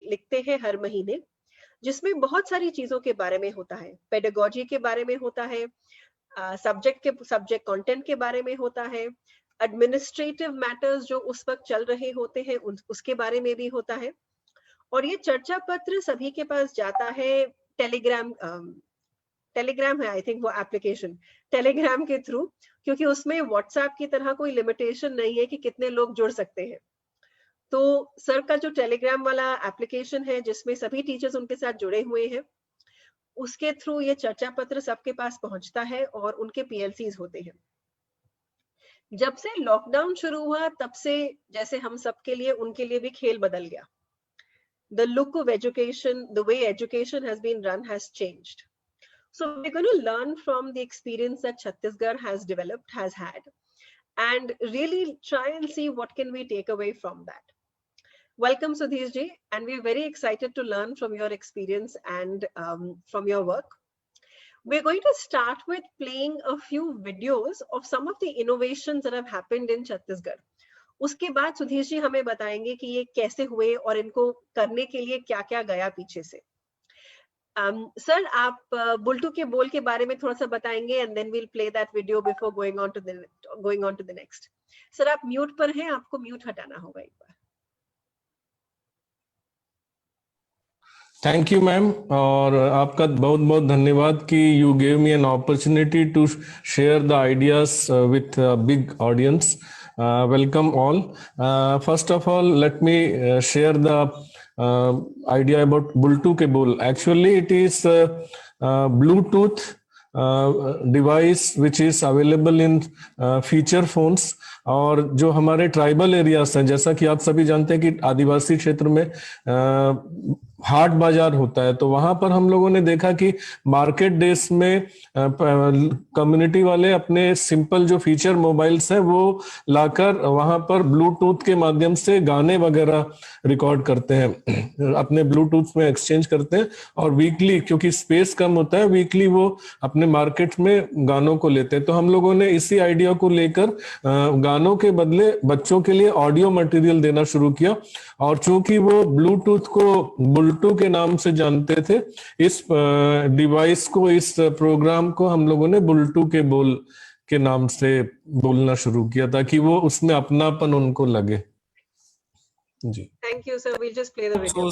लिखते हैं हर महीने, जिसमें बहुत सारी चीजों के बारे में होता है। पेडागोजी के बारे में होता है, सब्जेक्ट कंटेंट के बारे में होता है, एडमिनिस्ट्रेटिव मैटर्स जो उस वक्त चल रहे होते हैं उसके बारे में भी होता है। और ये चर्चा पत्र सभी के पास जाता है टेलीग्राम है, आई थिंक वो एप्लीकेशन टेलीग्राम के थ्रू, क्योंकि उसमें व्हाट्सएप की तरह कोई लिमिटेशन नहीं है कि कितने लोग जुड़ सकते हैं। तो सर का जो टेलीग्राम वाला एप्लीकेशन है जिसमें सभी टीचर्स उनके साथ जुड़े हुए हैं, उसके थ्रू ये चर्चा पत्र सबके पास पहुंचता है और उनके पीएलसीज होते हैं। जब से लॉकडाउन शुरू हुआ तब से जैसे हम सबके लिए उनके लिए भी खेल बदल गया। The look of education, the way education has been run has changed. So we're going to learn from the experience that Chhattisgarh has developed, has had, and really try and see what can we take away from that. Welcome, Sudhir ji, and we're very excited to learn from your experience and from your work. We're going to start with playing a few videos of some of the innovations that have happened in Chhattisgarh. उसके बाद सुधीर जी हमें बताएंगे कि ये कैसे हुए और इनको करने के लिए क्या क्या गया पीछे से। सर आप बुल्टू के बोल के बारे में थोड़ा सा बताएंगे and then we'll play that video before going on to the next. Sir आप म्यूट पर हैं, आपको म्यूट हटाना होगा एक बार। थैंक यू मैम, और आपका बहुत बहुत धन्यवाद कि you gave me an opportunity to share the ideas with big audience. Welcome all. First of all, let me share the idea about Bultu ke Bol. Actually, it is Bluetooth device which is available in feature phones. और जो हमारे tribal areas हैं, जैसा कि आप सभी जानते हैं कि आदिवासी क्षेत्र में हाट बाजार होता है, तो वहां पर हम लोगों ने देखा कि मार्केट डेज में कम्युनिटी वाले अपने सिंपल जो फीचर मोबाइल्स हैं वो लाकर वहां पर ब्लूटूथ के माध्यम से गाने वगैरह रिकॉर्ड करते हैं, अपने ब्लूटूथ में एक्सचेंज करते हैं, और वीकली, क्योंकि स्पेस कम होता है, वीकली वो अपने मार्केट में गानों को लेते हैं। तो हम लोगों ने इसी आइडिया को लेकर गानों के बदले बच्चों के लिए ऑडियो मटेरियल देना शुरू किया, और चूंकि वो ब्लूटूथ को बुल्टू के नाम से जानते थे, इस डिवाइस को, इस प्रोग्राम को हम लोगों ने बुल्टू के बोल के नाम से बोलना शुरू किया ताकि वो उसमें अपनापन उनको लगे। जी, thank you sir, we'll just play the video.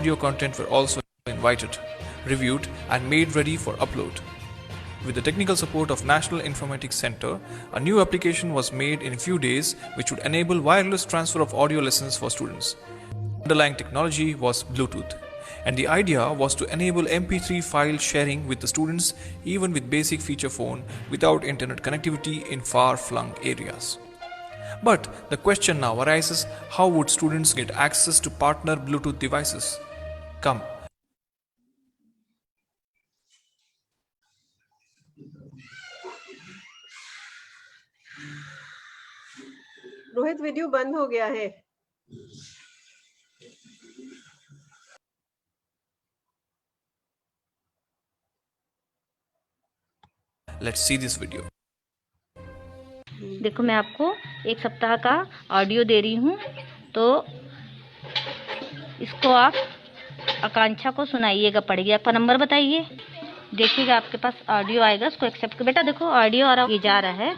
Audio content were also invited, reviewed and made ready for upload. With the technical support of National Informatics Center, a new application was made in a few days which would enable wireless transfer of audio lessons for students. The underlying technology was Bluetooth, and the idea was to enable MP3 file sharing with the students even with basic feature phone without internet connectivity in far-flung areas. But the question now arises, how would students get access to partner Bluetooth devices? Come. Rohit video बंद हो गया है। Let's see this video. देखो, मैं आपको एक सप्ताह का ऑडियो दे रही हूँ, तो इसको आप आकांक्षा को सुनाइएगा, पढ़िए। आपका नंबर बताइए, देखिएगा आपके पास ऑडियो आएगा, उसको एक्सेप्ट कर। बेटा देखो, ऑडियो और ये जा रहा है।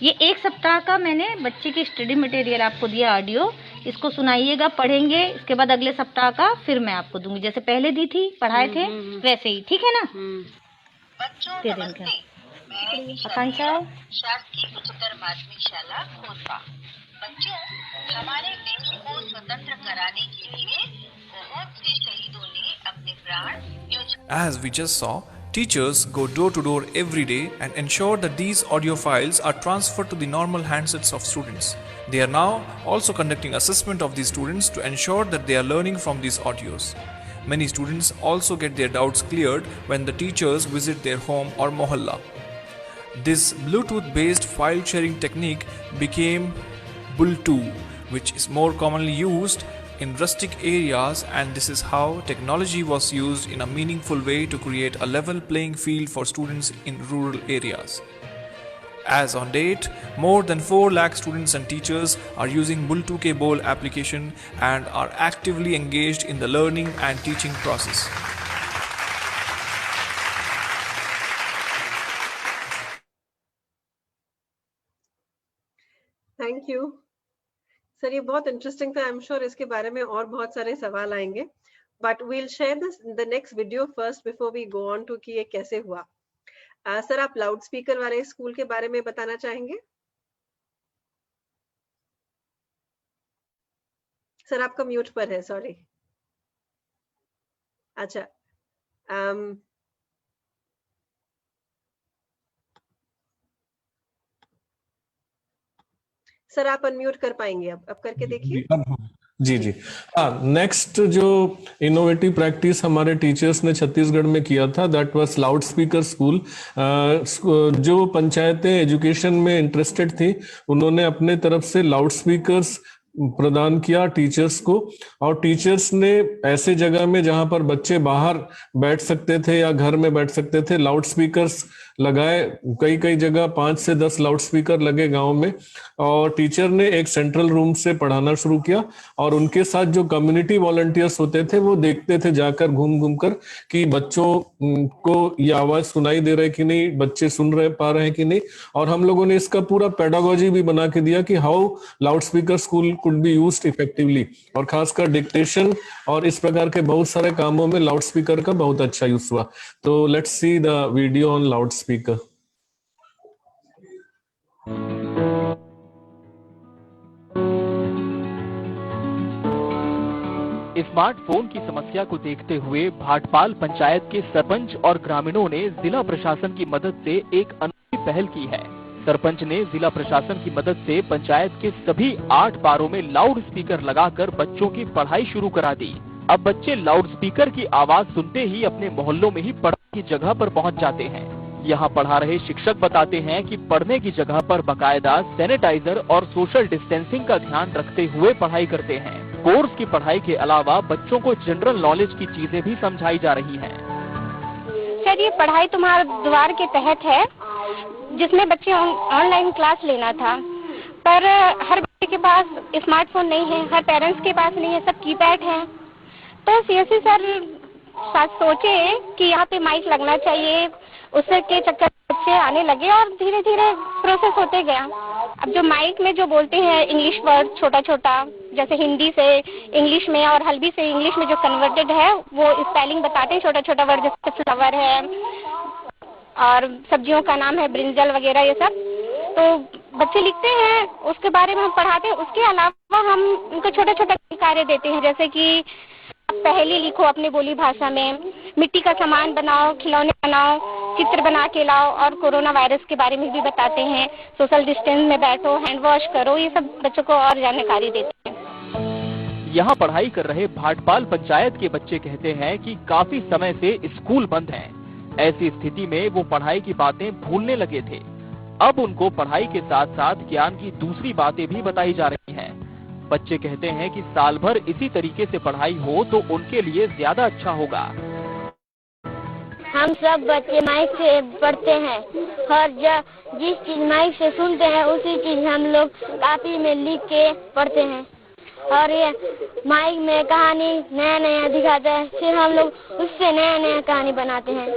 ये एक सप्ताह का मैंने बच्चे की स्टडी मटेरियल आपको दिया ऑडियो, इसको सुनाइएगा, पढ़ेंगे। इसके बाद अगले सप्ताह का फिर मैं आपको दूंगी, जैसे पहले दी थी, पढ़ाए थे वैसे ही, ठीक है ना? दे देंगे। आकांक्षा, शासकीय उच्चतर माध्यमिक शाला खोरपा। बच्चों, हमारे देश को स्वतंत्र कराने के लिए बहुत से शहीदों ने अपने प्राण। As we just saw, teachers go door to door every day and ensure that these audio files are transferred to the normal handsets of students. They are now also conducting assessment of these students to ensure that they are learning from these audios. Many students also get their doubts cleared when the teachers visit their home or mohalla. This Bluetooth-based file sharing technique became Bultu, which is more commonly used in rustic areas, and this is how technology was used in a meaningful way to create a level playing field for students in rural areas. As on date, more than 4 lakh students and teachers are using Bultu Ke Bol application and are actively engaged in the learning and teaching process. Thank you sir, ये बहुत interesting था। I am sure इसके बारे में और बहुत सारे सवाल आएंगे, but we'll share this the next video first before we go on to कि ये कैसे हुआ। सर, आप लाउड स्पीकर वाले स्कूल के बारे में बताना चाहेंगे? सर, आपका म्यूट पर है, सॉरी। अच्छा, सर आप अनम्यूट कर पाएंगे? अब करके देखिए। जी जी। नेक्स्ट जो इनोवेटिव प्रैक्टिस हमारे टीचर्स ने छत्तीसगढ़ में किया था, that was loud speaker school. जो पंचायतें एजुकेशन में इंटरेस्टेड थी, उन्होंने अपने तरफ से लाउड स्पीकर्स प्रदान किया टीचर्स को, और टीचर्स ने ऐसे जगह में जहां पर बच्चे बाहर बैठ सकते थे या घर में बैठ सकते थे, लाउड स्पीकर्स लगाए। कई कई जगह 5 से 10 लाउड स्पीकर लगे गांव में, और टीचर ने एक सेंट्रल रूम से पढ़ाना शुरू किया, और उनके साथ जो कम्युनिटी वॉलंटियर्स होते थे वो देखते थे जाकर घूम घूम कर कि बच्चों को ये आवाज सुनाई दे रहा है कि नहीं, बच्चे सुन रहे पा रहे हैं कि नहीं। और हम लोगों ने इसका पूरा पेडागोजी भी बना के दिया कि how loud speaker school could be used effectively, और खासकर डिक्टेशन और इस प्रकार के बहुत सारे कामों में लाउड स्पीकर का बहुत अच्छा यूज हुआ। तो let's see the video on loud speaker. Smartphone की समस्या को देखते हुए भाटपाल पंचायत के सरपंच और ग्रामीणों ने जिला प्रशासन की मदद से एक अनोखी पहल की है। सरपंच ने जिला प्रशासन की मदद से पंचायत के सभी 8 बारों में लाउड स्पीकर लगाकर बच्चों की पढ़ाई शुरू करा दी। अब बच्चे लाउड स्पीकर की आवाज सुनते ही अपने मोहल्लों में ही पढ़ाई की जगह पर पहुंच जाते हैं। यहाँ पढ़ा रहे शिक्षक बताते हैं कि पढ़ने की जगह पर बाकायदा सैनिटाइजर और सोशल डिस्टेंसिंग का ध्यान रखते हुए पढ़ाई करते हैं। कोर्स की पढ़ाई के अलावा बच्चों को जनरल नॉलेज की चीजें भी समझाई जा रही हैं। सर, ये पढ़ाई तुम्हारे द्वार के तहत है, जिसमें बच्चे ऑनलाइन क्लास लेना था, पर हर बच्चे के पास स्मार्टफोन नहीं है, हर पेरेंट्स के पास नहीं है, सब कीपैड है। तो सीएससी सर सोचे कि यहाँ पे माइक लगना चाहिए, उससे के चक्कर बच्चे आने लगे और धीरे धीरे प्रोसेस होते गया। अब जो माइक में जो बोलते हैं इंग्लिश वर्ड छोटा छोटा, जैसे हिंदी से इंग्लिश में और हल्बी से इंग्लिश में जो कन्वर्टेड है, वो स्पेलिंग बताते हैं छोटा छोटा वर्ड, जैसे फ्लावर है और सब्जियों का नाम है ब्रिंजल वगैरह, ये सब तो बच्चे लिखते हैं, उसके बारे में हम पढ़ाते हैं। उसके अलावा हम उनको छोटा छोटा कार्य देते हैं, जैसे कि पहेली लिखो अपनी बोली भाषा में, मिट्टी का सामान बनाओ, खिलौने बनाओ, चित्र बना के लाओ, और कोरोना वायरस के बारे में भी बताते हैं। सोशल डिस्टेंस में बैठो, हैंड वॉश करो, ये सब बच्चों को और जानकारी देते हैं। यहाँ पढ़ाई कर रहे भाटपाल पंचायत के बच्चे कहते हैं कि काफी समय से स्कूल बंद है। ऐसी स्थिति में वो पढ़ाई की बातें भूलने लगे थे। अब उनको पढ़ाई के साथ साथ ज्ञान की दूसरी बातें भी बताई जा रही हैं। बच्चे कहते हैं कि साल भर इसी तरीके से पढ़ाई हो तो उनके लिए ज्यादा अच्छा होगा। हम सब बच्चे माइक से पढ़ते हैं और जिस चीज माइक से सुनते हैं उसी चीज हम लोग कापी में लिख के पढ़ते हैं, और ये माइक में कहानी नया नया दिखाता है, फिर हम लोग उससे नया नया कहानी बनाते हैं।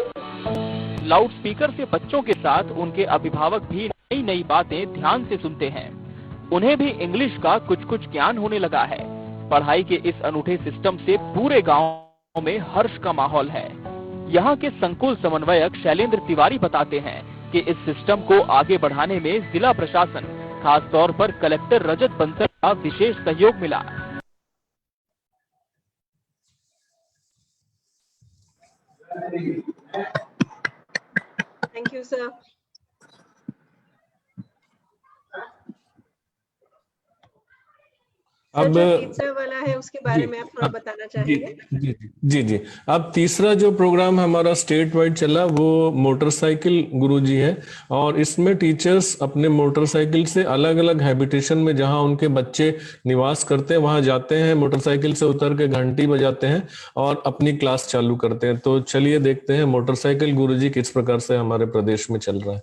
लाउड स्पीकर से बच्चों के साथ उनके अभिभावक भी नई नई बातें ध्यान से सुनते हैं। उन्हें भी इंग्लिश का कुछ कुछ ज्ञान होने लगा है। पढ़ाई के इस अनूठे सिस्टम से पूरे गांव में हर्ष का माहौल है। यहाँ के संकुल समन्वयक शैलेंद्र तिवारी बताते हैं कि इस सिस्टम को आगे बढ़ाने में जिला प्रशासन, खास तौर पर कलेक्टर रजत बंसल का विशेष सहयोग मिला। Thank you sir. अब जो तीसरा वाला है उसके बारे में आप थोड़ा बताना चाहेंगे? जी जी जी। अब तीसरा जो प्रोग्राम हमारा स्टेट वाइड चला वो मोटरसाइकिल गुरुजी है, और इसमें टीचर्स अपने मोटरसाइकिल से अलग अलग हैबिटेशन में जहां उनके बच्चे निवास करते हैं वहां जाते हैं, मोटरसाइकिल से उतर के घंटी बजाते हैं और अपनी क्लास चालू करते हैं। तो चलिए देखते हैं मोटरसाइकिल गुरुजी किस प्रकार से हमारे प्रदेश में चल रहा है।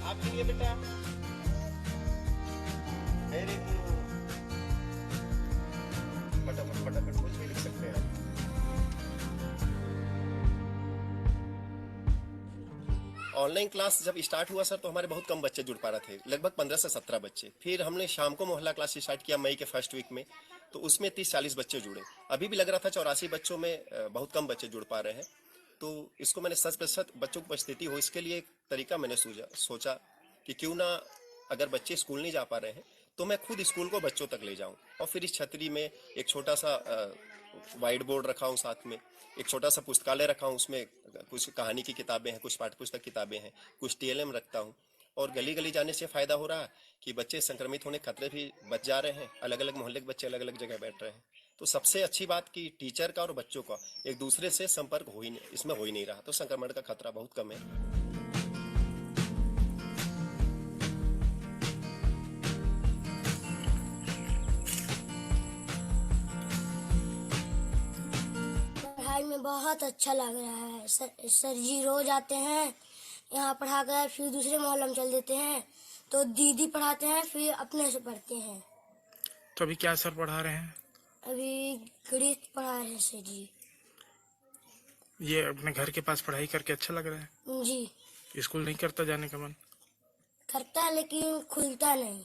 आपके लिए बेटा वेरी गुड। फटाफट फटाफट कुछ भी लिख सकते हैं आप। ऑनलाइन क्लास जब स्टार्ट हुआ सर तो हमारे बहुत कम बच्चे जुड़ पा रहे थे, लगभग 15 से 17 बच्चे। फिर हमने शाम को मोहल्ला क्लास स्टार्ट किया मई के फर्स्ट वीक में, तो उसमें 30-40 बच्चे जुड़े। अभी भी लग रहा था 84 बच्चों में बहुत कम बच्चे जुड़ पा रहे हैं। तो इसको मैंने 100% बच्चों की उपस्थिति हो इसके लिए एक तरीका मैंने सोचा कि क्यों ना अगर बच्चे स्कूल नहीं जा पा रहे हैं तो मैं खुद स्कूल को बच्चों तक ले जाऊं। और फिर इस छतरी में एक छोटा सा वाइट बोर्ड रखा हूं, साथ में एक छोटा सा पुस्तकालय रखा हूं, उसमें कुछ कहानी की किताबें हैं, कुछ पाठ्यपुस्तक किताबें हैं, कुछ टीएलएम रखता हूं। और गली गली जाने से फायदा हो रहा है कि बच्चे संक्रमित होने खतरे भी बच जा रहे हैं। अलग अलग मोहल्ले के बच्चे अलग अलग जगह बैठ रहे हैं। तो सबसे अच्छी बात कि टीचर का और बच्चों का एक दूसरे से संपर्क इसमें हो ही नहीं रहा, तो संक्रमण का खतरा बहुत कम है। पढ़ाई में बहुत अच्छा लग रहा है। सर जी रोज आते हैं यहाँ पढ़ा कर फिर दूसरे मोहल्ले में चल देते हैं, तो दीदी पढ़ाते हैं फिर अपने से पढ़ते हैं। तो अभी क्या सर पढ़ा रहे हैं? अभी गणित पढ़ा रहे हैं सर जी। ये अपने घर के पास पढ़ाई करके अच्छा लग रहा है? जी। स्कूल नहीं करता जाने का मन? करता है लेकिन खुलता नहीं।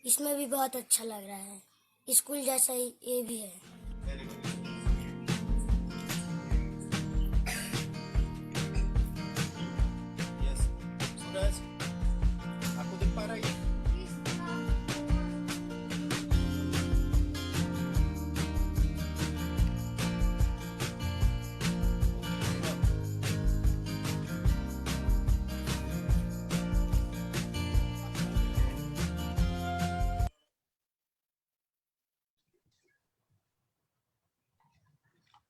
इसमें भी बहुत अच्छा लग रहा है, स्कूल जैसा ही ये भी है। आपको दिख पा रहा है?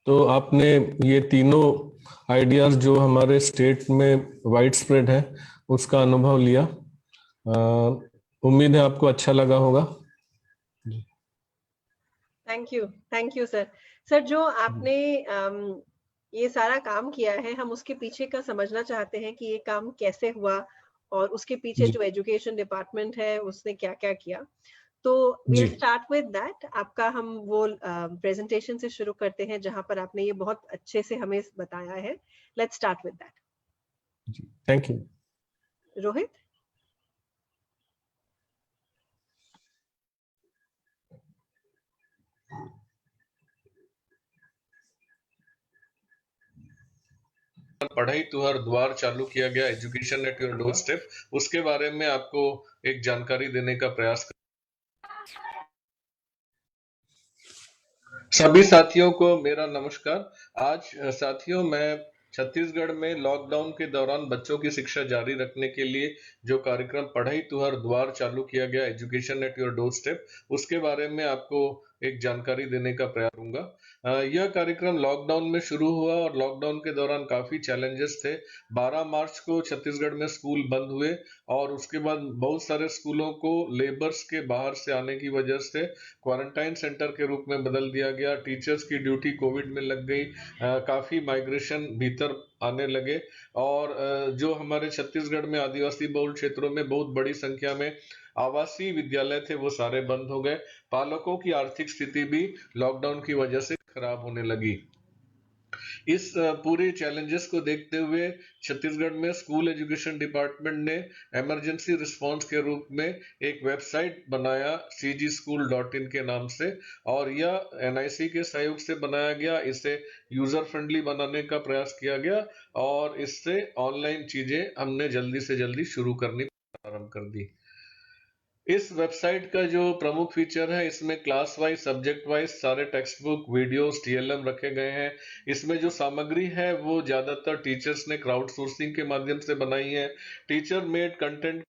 तो आपने ये तीनों आइडियाज जो हमारे स्टेट में वाइड स्प्रेड है उसका अनुभव लिया। उम्मीद है आपको अच्छा लगा होगा। Thank you sir. सर जो आपने ये सारा काम किया है, हम उसके पीछे का समझना चाहते हैं कि ये काम कैसे हुआ और उसके पीछे जो एजुकेशन डिपार्टमेंट है उसने क्या क्या किया। तो we'll start with that। आपका हम वो प्रेजेंटेशन से शुरू करते हैं जहां पर आपने ये बहुत अच्छे से हमें बताया है। Let's start with that। Thank you. Rohit. पढ़ाई तो हर द्वार चालू किया गया, education at your door step, उसके बारे में आपको एक जानकारी देने का प्रयास कर। सभी साथियों को मेरा नमस्कार। आज साथियों मैं छत्तीसगढ़ में लॉकडाउन के दौरान बच्चों की शिक्षा जारी रखने के लिए जो कार्यक्रम पढ़ाई तो हर द्वार चालू किया गया, education at your door step, उसके बारे में आपको एक जानकारी देने का प्रयास करूंगा। यह कार्यक्रम लॉकडाउन में शुरू हुआ और लॉकडाउन के दौरान काफी चैलेंजेस थे। 12 मार्च को छत्तीसगढ़ में स्कूल बंद हुए और उसके बाद बहुत सारे स्कूलों को लेबर्स के बाहर से आने की वजह से क्वारंटाइन सेंटर के रूप में बदल दिया गया। टीचर्स की ड्यूटी कोविड में लग गई। काफी माइग्रेशन भीतर आने लगे और जो हमारे छत्तीसगढ़ में आदिवासी बहुल क्षेत्रों में बहुत बड़ी संख्या में आवासीय विद्यालय थे वो सारे बंद हो गए। पालकों की आर्थिक स्थिति भी लॉकडाउन की वजह से खराब होने लगी। इस पूरे चैलेंजेस को देखते हुए छत्तीसगढ़ में स्कूल एजुकेशन डिपार्टमेंट ने इमरजेंसी रिस्पांस के रूप में एक वेबसाइट बनाया cgschool.in के नाम से, और यह NIC के सहयोग से बनाया गया। इसे यूजर फ्रेंडली बनाने का प्रयास किया गया और इससे ऑनलाइन चीजें हमने जल्दी से जल्दी शुरू करनी प्रारंभ कर दी। इस वेबसाइट का जो प्रमुख फीचर है, इसमें क्लास वाइज, सब्जेक्ट वाइज सारे टेक्स्ट बुक, वीडियोस, TLM रखे गए हैं। इसमें जो सामग्री है वो ज्यादातर टीचर्स ने क्राउड सोर्सिंग के माध्यम से बनाई है। टीचर मेड कंटेंट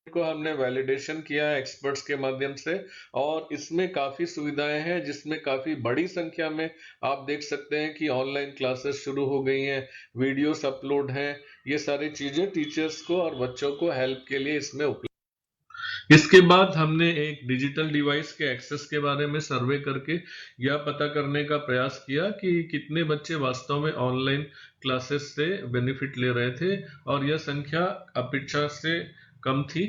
को हमने वैलिडेशन किया है एक्सपर्ट्स के माध्यम से, और इसमें काफी सुविधाएं हैं जिसमें काफी बड़ी संख्या में आप देख सकते हैं कि ऑनलाइन क्लासेस शुरू हो गई हैं, वीडियोस अपलोड हैं, ये सारी चीजें टीचर्स को और बच्चों को हेल्प के लिए इसमें उपलब्ध। इसके बाद हमने एक डिजिटल डिवाइस के एक्सेस के बारे में सर्वे करके यह पता करने का प्रयास किया कि कितने बच्चे वास्तव में ऑनलाइन क्लासेस से बेनिफिट ले रहे थे, और यह संख्या अपेक्षा से कम थी।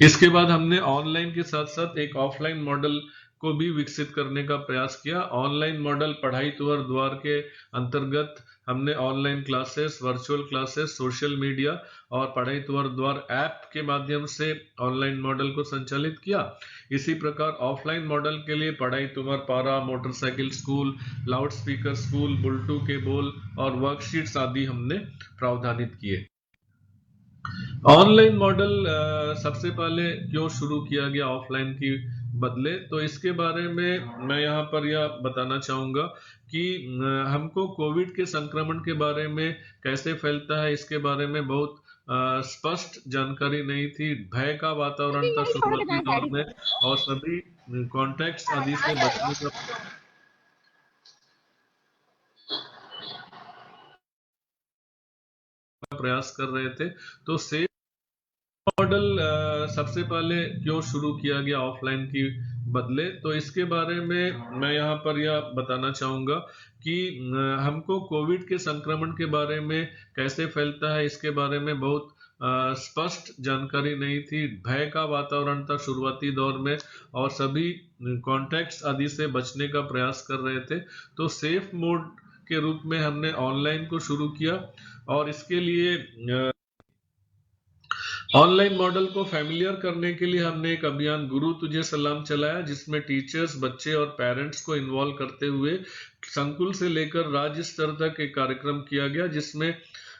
इसके बाद हमने ऑनलाइन के साथ साथ एक ऑफलाइन मॉडल को भी विकसित करने का प्रयास किया। ऑनलाइन मॉडल पढ़ाई तुअर द्वार के अंतर्गत हमने online classes, virtual classes, social media और पढ़ाई तुअर द्वार ऐप के माध्यम से ऑनलाइन मॉडल को संचालित किया। इसी प्रकार ऑफलाइन मॉडल के लिए पढ़ाई तुअर पारा, motorcycle school, loud speaker school, बुलटू के बोल और वर्कशीट्स आदि हमने प्रावधानित किए। ऑनलाइन मॉडल सबसे पहले क्यों शुरू किया गया ऑफलाइन की बदले, तो इसके बारे में मैं यहाँ पर यह बताना चाहूंगा कि हमको कोविड के संक्रमण के बारे में कैसे फैलता है इसके बारे में बहुत स्पष्ट जानकारी नहीं थी। भय का वातावरण था शुरुआती दौर में, और सभी कॉन्टेक्ट्स आदि से बचने का प्रयास कर रहे थे। तो सेफ मॉडल सबसे पहले क्यों शुरू किया गया ऑफलाइन की बदले, तो इसके बारे में मैं यहाँ पर यह बताना चाहूंगा कि हमको कोविड के संक्रमण के बारे में कैसे फैलता है इसके बारे में बहुत स्पष्ट जानकारी नहीं थी। भय का वातावरण था शुरुआती दौर में, और सभी कॉन्टेक्ट्स आदि से बचने का प्रयास कर रहे थे। तो सेफ मोड के रूप में हमने ऑनलाइन को शुरू किया, और इसके लिए ऑनलाइन मॉडल को फैमिलियर करने के लिए हमने एक अभियान गुरु तुझे सलाम चलाया, जिसमें टीचर्स, बच्चे और पेरेंट्स को इन्वॉल्व करते हुए संकुल से लेकर राज्य स्तर तक एक कार्यक्रम किया गया, जिसमें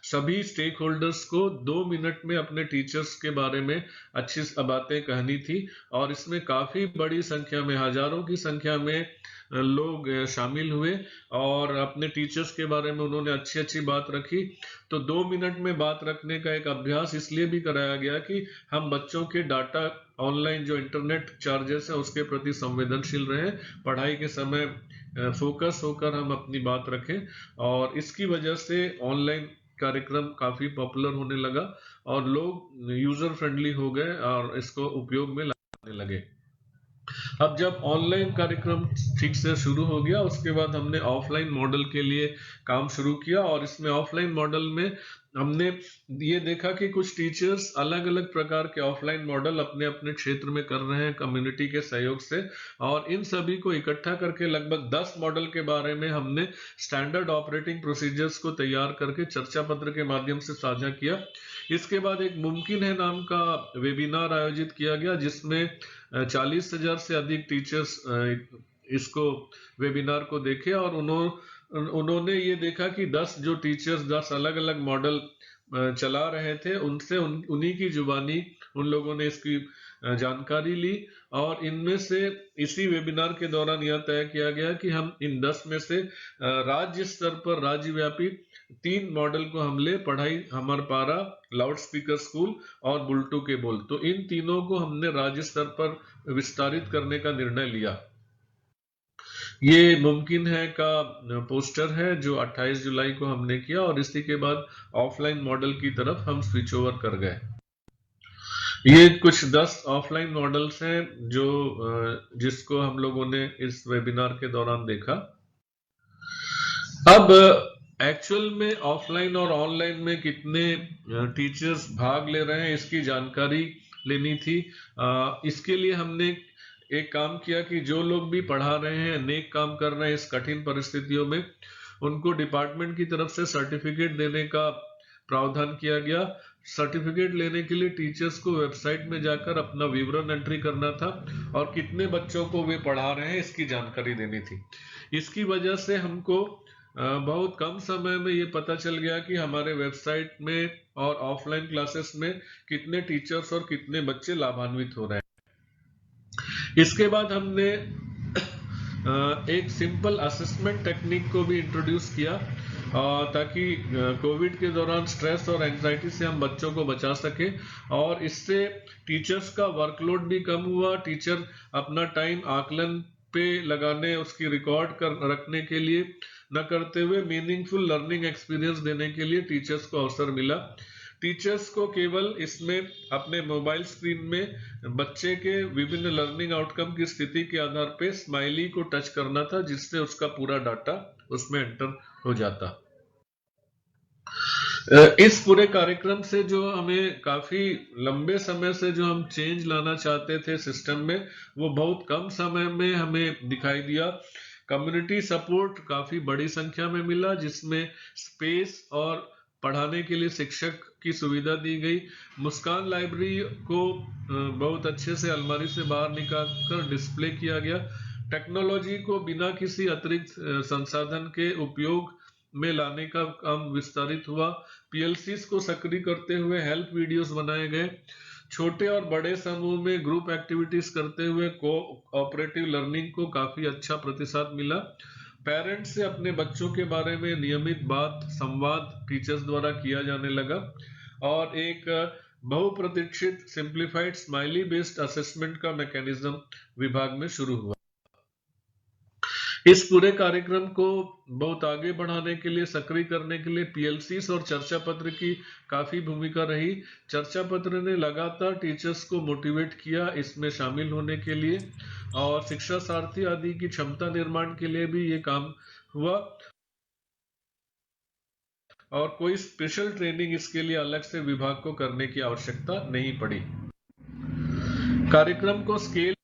सभी स्टेक होल्डर्स को 2 मिनट में अपने टीचर्स के बारे में अच्छी बातें कहनी थी। और इसमें काफी बड़ी संख्या में, हजारों की संख्या में लोग शामिल हुए और अपने टीचर्स के बारे में उन्होंने अच्छी अच्छी बात रखी। तो 2 मिनट में बात रखने का एक अभ्यास इसलिए भी कराया गया कि हम बच्चों के डाटा, ऑनलाइन जो इंटरनेट चार्जेस है उसके प्रति संवेदनशील रहें, पढ़ाई के समय फोकस होकर हम अपनी बात रखें। और इसकी वजह से ऑनलाइन कार्यक्रम काफी पॉपुलर होने लगा और लोग यूजर फ्रेंडली हो गए और इसको उपयोग में लाने लगे। अब जब ऑनलाइन कार्यक्रम ठीक से शुरू हो गया, उसके बाद हमने ऑफलाइन मॉडल के लिए काम शुरू किया। और इसमें ऑफलाइन मॉडल में हमने ये देखा कि कुछ टीचर्स अलग अलग प्रकार के ऑफलाइन मॉडल अपने अपने क्षेत्र में कर रहे हैं कम्युनिटी के सहयोग से, और इन सभी को इकट्ठा करके लगभग 10 मॉडल के बारे में हमने स्टैंडर्ड ऑपरेटिंग प्रोसीजर्स को तैयार करके चर्चा पत्र के माध्यम से साझा किया। इसके बाद एक मुमकिन है नाम का वेबिनार आयोजित किया गया, जिसमें 40,000 से अधिक टीचर्स इसको वेबिनार को देखे, और उन्होंने ये देखा कि 10 जो टीचर्स 10 अलग अलग मॉडल चला रहे थे, उनसे उन्हीं की जुबानी उन लोगों ने इसकी जानकारी ली। और इनमें से इसी वेबिनार के दौरान यह तय किया गया कि हम इन 10 में से राज्य स्तर पर राज्यव्यापी 3 मॉडल को हम ले, पढ़ाई हमर पारा, लाउड स्पीकर स्कूल और बुलटू के बोल। तो इन तीनों को हमने राज्य स्तर पर विस्तारित करने का निर्णय लिया। ये मुमकिन है का पोस्टर है जो 28 जुलाई को हमने किया, और इसी के बाद ऑफलाइन मॉडल की तरफ हम स्विच ओवर कर गए। ये कुछ 10 ऑफलाइन मॉडल्स हैं जो जिसको हम लोगों ने इस वेबिनार के दौरान देखा। अब एक्चुअल में ऑफलाइन और ऑनलाइन में कितने टीचर्स भाग ले रहे हैं इसकी जानकारी लेनी थी। इसके लिए हमने एक काम किया कि जो लोग भी पढ़ा रहे हैं, नेक काम कर रहे हैं इस कठिन परिस्थितियों में, उनको डिपार्टमेंट की तरफ से सर्टिफिकेट देने का प्रावधान किया गया। सर्टिफिकेट लेने के लिए टीचर्स को वेबसाइट में जाकर अपना विवरण एंट्री करना था और कितने बच्चों को वे पढ़ा रहे हैं इसकी जानकारी देनी थी। इसकी वजह से हमको बहुत कम समय में ये पता चल गया कि हमारे वेबसाइट में और ऑफलाइन क्लासेस में कितने टीचर्स और कितने बच्चे लाभान्वित हो रहे हैं। इसके बाद हमने एक सिंपल असेसमेंट टेक्निक को भी इंट्रोड्यूस किया, ताकि कोविड के दौरान स्ट्रेस और एंजाइटी से हम बच्चों को बचा सके। और इससे टीचर्स का वर्कलोड भी कम हुआ। टीचर अपना टाइम आकलन पे लगाने, उसकी रिकॉर्ड कर रखने के लिए न करते हुए मीनिंगफुल लर्निंग एक्सपीरियंस देने के लिए टीचर्स को अवसर मिला। टीचर्स को केवल इसमें अपने मोबाइल स्क्रीन में बच्चे के विभिन्न लर्निंग आउटकम की स्थिति के आधार पे स्माइली को टच करना था, जिससे उसका पूरा डाटा उसमें एंटर हो जाता। इस पूरे कार्यक्रम से जो हमें काफी लंबे समय से जो हम चेंज लाना चाहते थे सिस्टम में, वो बहुत कम समय में हमें दिखाई दिया। कम्युनिटी सपोर्ट काफी बड़ी संख्या में मिला, जिसमें स्पेस और पढ़ाने के लिए शिक्षक की सुविधा दी गई। मुस्कान लाइब्रेरी को बहुत अच्छे से अलमारी से बाहर निकाल कर डिस्प्ले किया गया। टेक्नोलॉजी को बिना किसी अतिरिक्त संसाधन के उपयोग में लाने का काम विस्तारित हुआ। पीएलसीज को सक्रिय करते हुए हेल्प वीडियोस बनाए गए। छोटे और बड़े समूह में ग्रुप एक्टिविटीज करते हुए कोऑपरेटिव लर्निंग को काफी अच्छा प्रतिसाद मिला। पेरेंट्स से अपने बच्चों के बारे में नियमित संवाद टीचर्स द्वारा किया जाने लगा और एक बहुप्रतीक्षित सिंप्लीफाइड स्माइली बेस्ड असेसमेंट का मैकेनिज्म विभाग में शुरू हुआ। इस पूरे कार्यक्रम को बहुत आगे बढ़ाने के लिए, सक्रिय करने के लिए पीएलसीज और चर्चा पत्र की काफी भूमिका रही। चर्चा पत्र ने लगातार टीचर्स को मोटिवेट किया इसमें शामिल होने के लिए, और शिक्षा सारथी आदि की क्षमता निर्माण के लिए भी ये काम हुआ, और कोई स्पेशल ट्रेनिंग इसके लिए अलग से विभाग को करने की आवश्यकता नहीं पड़ी। कार्यक्रम को स्केल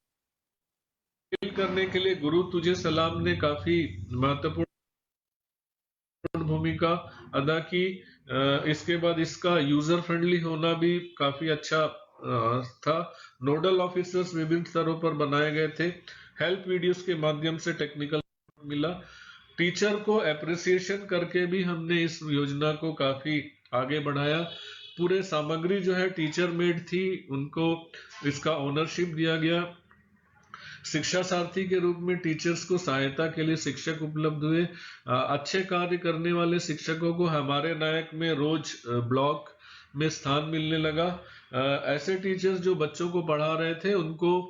करने के लिए गुरु तुझे सलाम ने काफी महत्वपूर्ण भूमिका अदा की। इसके बाद इसका यूजर फ्रेंडली होना भी काफी अच्छा था। नोडल ऑफिसर्स विभिन्न स्तरों पर बनाए गए थे। हेल्प वीडियोस के माध्यम से टेक्निकल मिला। टीचर को एप्रिसिएशन करके भी हमने इस योजना को काफी आगे बढ़ाया। पूरे सामग्री जो है टीचर मेड थी, उनको इसका ओनरशिप दिया गया। शिक्षा सारथी के रूप में टीचर्स को सहायता के लिए शिक्षक उपलब्ध हुए। अच्छे कार्य करने वाले शिक्षकों को हमारे नायक में रोज ब्लॉक में स्थान मिलने लगा। ऐसे टीचर्स जो बच्चों को पढ़ा रहे थे, उनको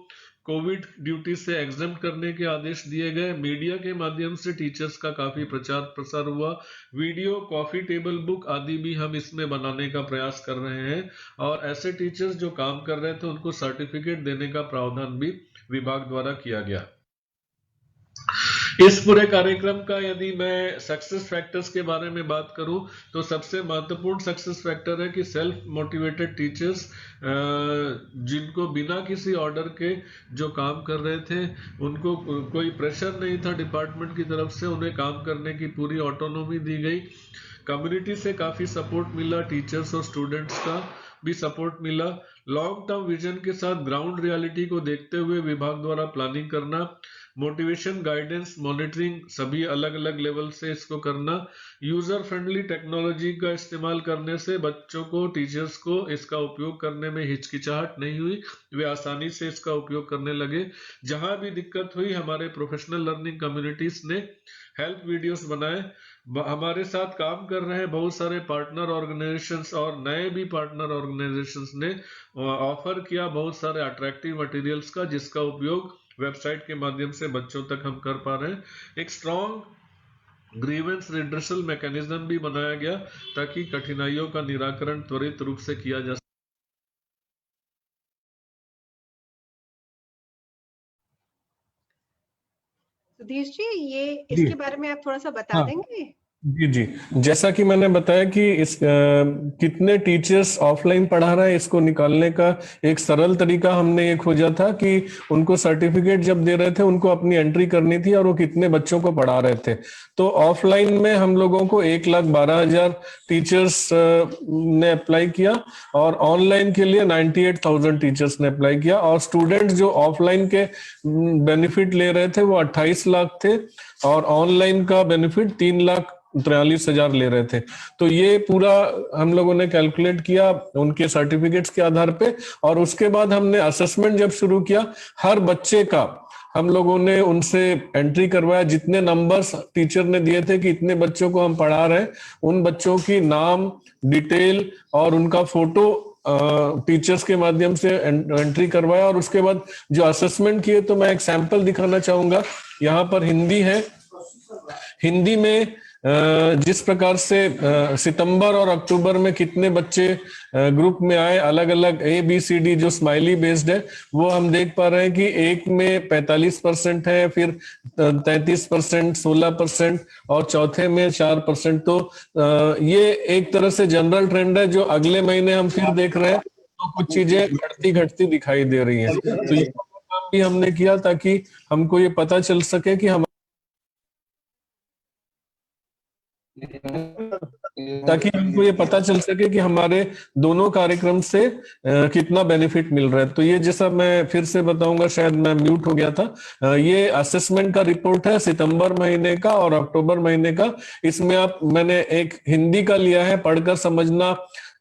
कोविड ड्यूटी से एग्जम्प्ट करने के आदेश दिए गए। मीडिया के माध्यम से टीचर्स का काफी प्रचार प्रसार हुआ। वीडियो, कॉफी टेबल बुक आदि भी हम इसमें बनाने का प्रयास कर रहे हैं, और ऐसे टीचर्स जो काम कर रहे थे उनको सर्टिफिकेट देने का प्रावधान भी विभाग द्वारा किया गया। इस पूरे कार्यक्रम का यदि मैं सक्सेस फैक्टर्स के बारे में बात करूं, तो सबसे महत्वपूर्ण सक्सेस फैक्टर है कि सेल्फ मोटिवेटेड टीचर्स, जिनको बिना किसी ऑर्डर के जो काम कर रहे थे, उनको कोई प्रेशर नहीं था डिपार्टमेंट की तरफ से, उन्हें काम करने की पूरी ऑटोनॉमी दी गई। कम्युनिटी से काफी सपोर्ट मिला, टीचर्स और स्टूडेंट्स का भी सपोर्ट मिला। लॉन्ग टर्म विजन के साथ ग्राउंड रियलिटी को देखते हुए विभाग द्वारा प्लानिंग करना, मोटिवेशन, गाइडेंस, मॉनिटरिंग सभी अलग अलग लेवल से इसको करना। यूजर फ्रेंडली टेक्नोलॉजी का इस्तेमाल करने से बच्चों को, टीचर्स को इसका उपयोग करने में हिचकिचाहट नहीं हुई, वे आसानी से इसका उपयोग करने लगे। जहां भी दिक्कत हुई, हमारे प्रोफेशनल लर्निंग कम्युनिटीज ने हेल्प वीडियोस बनाए। हमारे साथ काम कर रहे बहुत सारे पार्टनर ऑर्गेनाइजेशंस और नए भी पार्टनर ऑर्गेनाइजेशंस ने ऑफर किया बहुत सारे अट्रैक्टिव मटेरियल्स का, जिसका उपयोग वेबसाइट के माध्यम से बच्चों तक हम कर पा रहे हैं। एक स्ट्रॉन्ग ग्रीवेंस रिड्रेसल मैकेनिज्म भी बनाया गया ताकि कठिनाइयों का निराकरण त्वरित रूप से किया जा सके। सुधीर जी, ये इसके बारे में आप थोड़ा सा बता देंगे? जी, जैसा कि मैंने बताया कि इस कितने टीचर्स ऑफलाइन पढ़ा रहे हैं, इसको निकालने का एक सरल तरीका हमने ये खोजा था कि उनको सर्टिफिकेट जब दे रहे थे, उनको अपनी एंट्री करनी थी और वो कितने बच्चों को पढ़ा रहे थे। तो ऑफलाइन में हम लोगों को 1,12,000 टीचर्स ने अप्लाई किया, और ऑनलाइन के लिए 98,000 टीचर्स ने अप्लाई किया, और स्टूडेंट्स जो ऑफलाइन के बेनिफिट ले रहे थे वो 28 लाख थे, और ऑनलाइन का बेनिफिट 3,43,000 ले रहे थे। तो ये पूरा हम लोगों ने कैलकुलेट किया उनके सर्टिफिकेट्स के आधार पे, और उसके बाद हमने असेसमेंट जब शुरू किया, हर हम लोगों ने उनसे एंट्री करवाया, जितने नंबर्स टीचर ने दिए थे कि इतने बच्चों को हम पढ़ा रहे हैं, उन बच्चों की नाम, डिटेल और उनका फोटो टीचर्स के माध्यम से एंट्री करवाया। और उसके बाद जो असेसमेंट किए, तो मैं एक सैंपल दिखाना चाहूंगा। यहाँ पर हिंदी है। हिंदी में जिस प्रकार से सितंबर और अक्टूबर में कितने बच्चे ग्रुप में आए, अलग अलग ABCD जो स्माइली बेस्ड है, वो हम देख पा रहे हैं कि एक में 45% है, फिर 33%, 16% और चौथे में 4%। तो ये एक तरह से जनरल ट्रेंड है जो अगले महीने हम फिर देख रहे हैं, तो कुछ चीजें घटती घटती दिखाई दे रही हैं। तो ये काम भी हमने किया ताकि हमको ये पता चल सके कि हम हमको ये पता चल सके कि हमारे दोनों कार्यक्रम से कितना बेनिफिट मिल रहा है। तो ये जैसा मैं फिर से बताऊंगा, शायद मैं म्यूट हो गया था, ये असेसमेंट का रिपोर्ट है सितंबर महीने का और अक्टूबर महीने का। इसमें मैंने एक हिंदी का लिया है, पढ़कर समझना,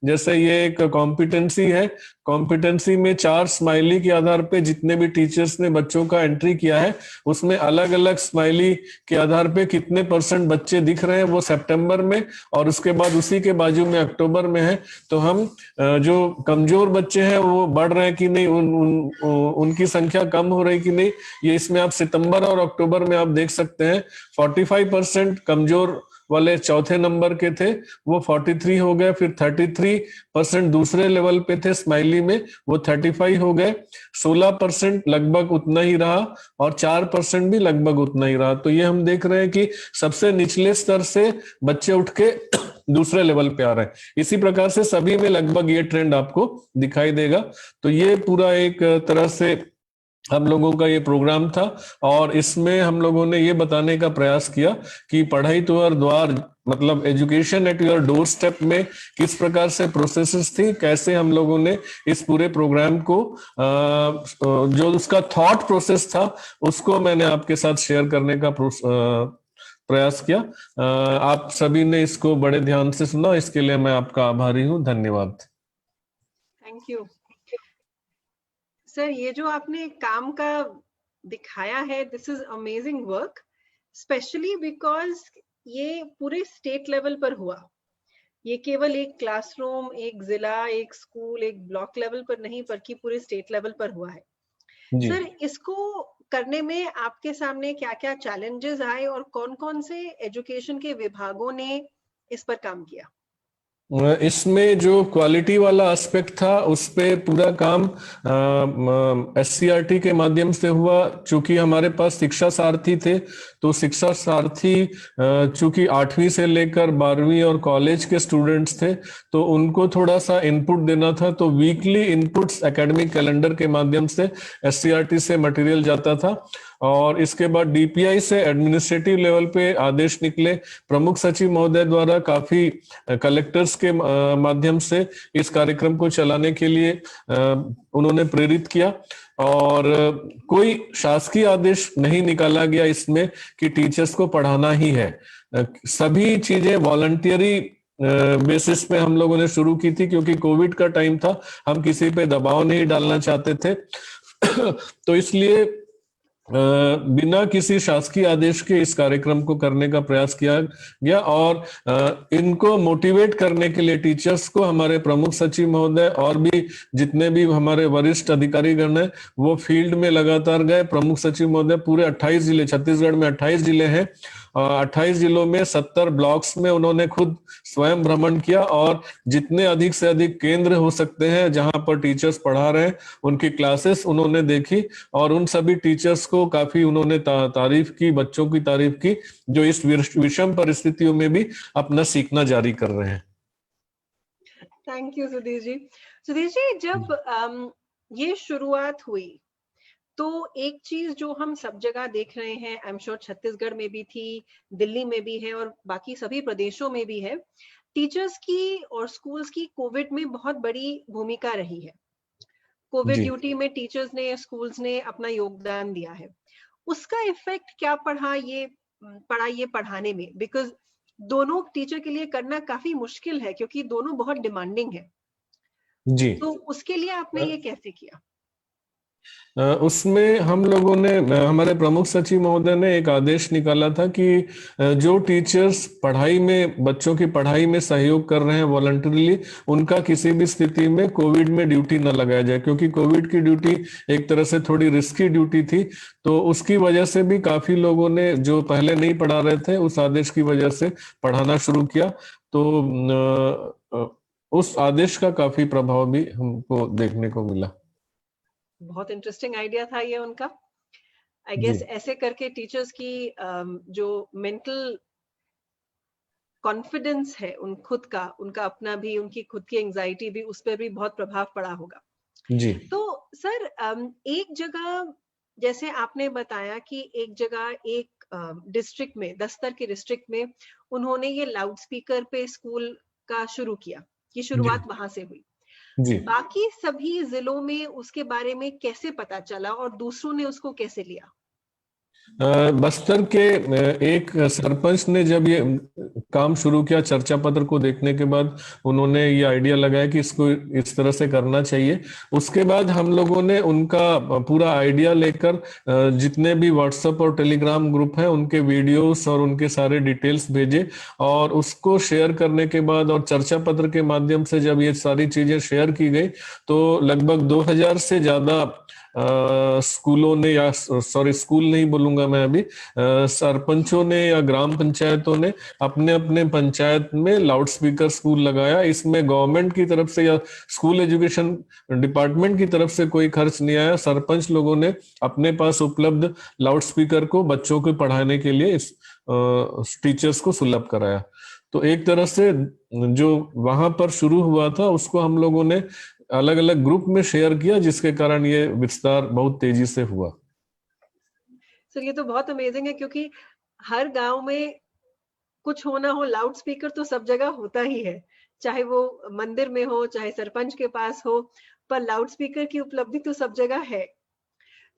जैसे ये एक कॉम्पिटेंसी है। कॉम्पिटेंसी में 4 स्माइली के आधार पे जितने भी टीचर्स ने बच्चों का एंट्री किया है, उसमें अलग अलग स्माइली के आधार पे कितने % बच्चे दिख रहे हैं, वो सितंबर में, और उसके बाद उसी के बाजू में अक्टूबर में है। तो हम जो कमजोर बच्चे हैं वो बढ़ रहे हैं कि नहीं, उनकी संख्या कम हो रही कि नहीं, ये इसमें आप सितंबर और अक्टूबर में आप देख सकते हैं। 45% कमजोर वाले चौथे नंबर के थे, वो 43 हो गए। फिर 33% दूसरे लेवल पे थे स्माइली में, वो 35 हो गए। 16% लगभग उतना ही रहा और 4% भी लगभग उतना ही रहा। तो ये हम देख रहे हैं कि सबसे निचले स्तर से बच्चे उठ के दूसरे लेवल पे आ रहे हैं। इसी प्रकार से सभी में लगभग ये ट्रेंड आपको दिखाई देगा। तो ये पूरा एक तरह से हम लोगों का ये प्रोग्राम था, और इसमें हम लोगों ने ये बताने का प्रयास किया कि पढ़ाई तो और द्वार, मतलब education at your door step में किस प्रकार से प्रोसेसेस थी, कैसे हम लोगों ने इस पूरे प्रोग्राम को जो उसका थॉट प्रोसेस था उसको मैंने आपके साथ शेयर करने का प्रयास किया। आप सभी ने इसको बड़े ध्यान से सुना, इसके लिए मैं आपका आभारी हूँ। धन्यवाद। Thank you sir. ये जो आपने काम का दिखाया है, this is amazing work, specially because ये पूरे स्टेट लेवल पर हुआ। ये केवल एक क्लासरूम, एक जिला, एक स्कूल, एक ब्लॉक लेवल पर नहीं, बल्कि पूरे स्टेट लेवल पर हुआ है। सर, इसको करने में आपके सामने क्या क्या चैलेंजेस आए और कौन कौन से एजुकेशन के विभागों ने इस पर काम किया? इसमें जो क्वालिटी वाला एस्पेक्ट था, उस पे पूरा काम SCRT के माध्यम से हुआ। चूंकि हमारे पास शिक्षा सारथी थे, तो शिक्षा सारथी चूंकि 8वीं से लेकर 12वीं और कॉलेज के स्टूडेंट्स थे, तो उनको थोड़ा सा इनपुट देना था। तो वीकली इनपुट्स एकेडमिक कैलेंडर के माध्यम से SCRT से मटेरियल जाता था, और इसके बाद DPI से एडमिनिस्ट्रेटिव लेवल पे आदेश निकले। प्रमुख सचिव महोदय द्वारा काफी कलेक्टर्स के माध्यम से इस कार्यक्रम को चलाने के लिए उन्होंने प्रेरित किया, और कोई शासकीय आदेश नहीं निकाला गया इसमें कि टीचर्स को पढ़ाना ही है। सभी चीजें वॉलंटियरी बेसिस पे हम लोगों ने शुरू की थी, क्योंकि कोविड का टाइम था, हम किसी पे दबाव नहीं डालना चाहते थे। तो इसलिए बिना किसी शासकीय आदेश के इस कार्यक्रम को करने का प्रयास किया गया, और इनको मोटिवेट करने के लिए टीचर्स को हमारे प्रमुख सचिव महोदय और भी जितने भी हमारे वरिष्ठ अधिकारीगण हैं, वो फील्ड में लगातार गए। प्रमुख सचिव महोदय पूरे 28 जिले, छत्तीसगढ़ में 28 जिले हैं, 28 जिलों में 70 ब्लॉक्स में उन्होंने खुद स्वयं भ्रमण किया, और जितने अधिक से अधिक केंद्र हो सकते हैं जहां पर टीचर्स पढ़ा रहे हैं, उनकी क्लासेस उन्होंने देखी, और उन सभी टीचर्स को काफी उन्होंने तारीफ की, बच्चों की तारीफ की, जो इस विषम परिस्थितियों में भी अपना सीखना जारी कर रहे हैं। Thank you Sudhir ji. सुधीर जी, जब ये शुरुआत हुई, तो एक चीज जो हम सब जगह देख रहे हैं, आई एम श्योर छत्तीसगढ़ में भी थी, दिल्ली में भी है, और बाकी सभी प्रदेशों में भी है, टीचर्स की और स्कूल्स की कोविड में बहुत बड़ी भूमिका रही है। कोविड ड्यूटी में टीचर्स ने, स्कूल्स ने अपना योगदान दिया है। उसका इफेक्ट क्या पड़ा ये पढ़ाने में? बिकॉज दोनों टीचर के लिए करना काफी मुश्किल है, क्योंकि दोनों बहुत डिमांडिंग है। जी। तो उसके लिए आपने ये कैसे किया? उसमें हम लोगों ने, हमारे प्रमुख सचिव महोदय ने एक आदेश निकाला था कि जो टीचर्स पढ़ाई में, बच्चों की पढ़ाई में सहयोग कर रहे हैं वॉलंटरीली, उनका किसी भी स्थिति में कोविड में ड्यूटी न लगाया जाए, क्योंकि कोविड की ड्यूटी एक तरह से थोड़ी रिस्की ड्यूटी थी। तो उसकी वजह से भी काफी लोगों ने, जो पहले नहीं पढ़ा रहे थे, उस आदेश की वजह से पढ़ाना शुरू किया। तो उस आदेश का काफी प्रभाव भी हमको देखने को मिला। बहुत इंटरेस्टिंग आइडिया था ये उनका। आई गेस ऐसे करके टीचर्स की जो मेंटल कॉन्फिडेंस है उन खुद का, उनका अपना भी, उनकी खुद की एंजाइटी भी, उस पर भी बहुत प्रभाव पड़ा होगा। जी। तो सर एक जगह जैसे आपने बताया कि एक जगह एक डिस्ट्रिक्ट में, दस्तर के डिस्ट्रिक्ट में उन्होंने ये लाउड स्पीकर पे स्कूल का शुरू किया, ये शुरुआत वहां से हुई। जी। बाकी सभी जिलों में उसके बारे में कैसे पता चला और दूसरों ने उसको कैसे लिया? बस्तर के एक सरपंच ने जब ये काम शुरू किया, चर्चा पत्र को देखने के बाद उन्होंने ये आइडिया लगाया कि इसको इस तरह से करना चाहिए। उसके बाद हम लोगों ने उनका पूरा आइडिया लेकर जितने भी व्हाट्सएप और टेलीग्राम ग्रुप हैं उनके वीडियोस और उनके सारे डिटेल्स भेजे, और उसको शेयर करने के बाद और चर्चा पत्र के माध्यम से जब ये सारी चीजें शेयर की गई तो लगभग 2000 से ज्यादा स्कूलों ने, या सॉरी स्कूल नहीं बोलूंगा मैं अभी, सरपंचों ने या ग्राम पंचायतों ने अपने अपने पंचायत में लाउड स्पीकर स्कूल लगाया। इसमें गवर्नमेंट की तरफ से या स्कूल एजुकेशन डिपार्टमेंट की तरफ से कोई खर्च नहीं आया। सरपंच लोगों ने अपने पास उपलब्ध लाउड स्पीकर को बच्चों को पढ़ाने के लिए टीचर्स को सुलभ कराया। तो एक तरह से जो वहां पर शुरू हुआ था उसको हम लोगों ने अलग अलग ग्रुप में शेयर किया, जिसके कारण ये विस्तार बहुत तेजी से हुआ। सर ये तो बहुत अमेजिंग है, क्योंकि हर गांव में कुछ होना हो, लाउड स्पीकर तो सब जगह होता ही है, चाहे वो मंदिर में हो, चाहे सरपंच के पास हो, पर लाउड स्पीकर की उपलब्धि तो सब जगह है।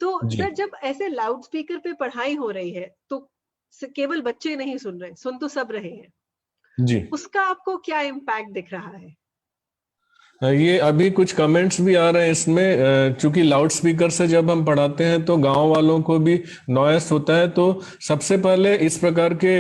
तो सर जब ऐसे लाउड स्पीकर पे पढ़ाई हो रही है तो केवल बच्चे नहीं सुन रहे, सुन तो सब रहे हैं जी, उसका आपको क्या इम्पैक्ट दिख रहा है? ये अभी कुछ कमेंट्स भी आ रहे हैं इसमें, चूंकि लाउड स्पीकर से जब हम पढ़ाते हैं तो गांव वालों को भी नॉइस होता है। तो सबसे पहले इस प्रकार के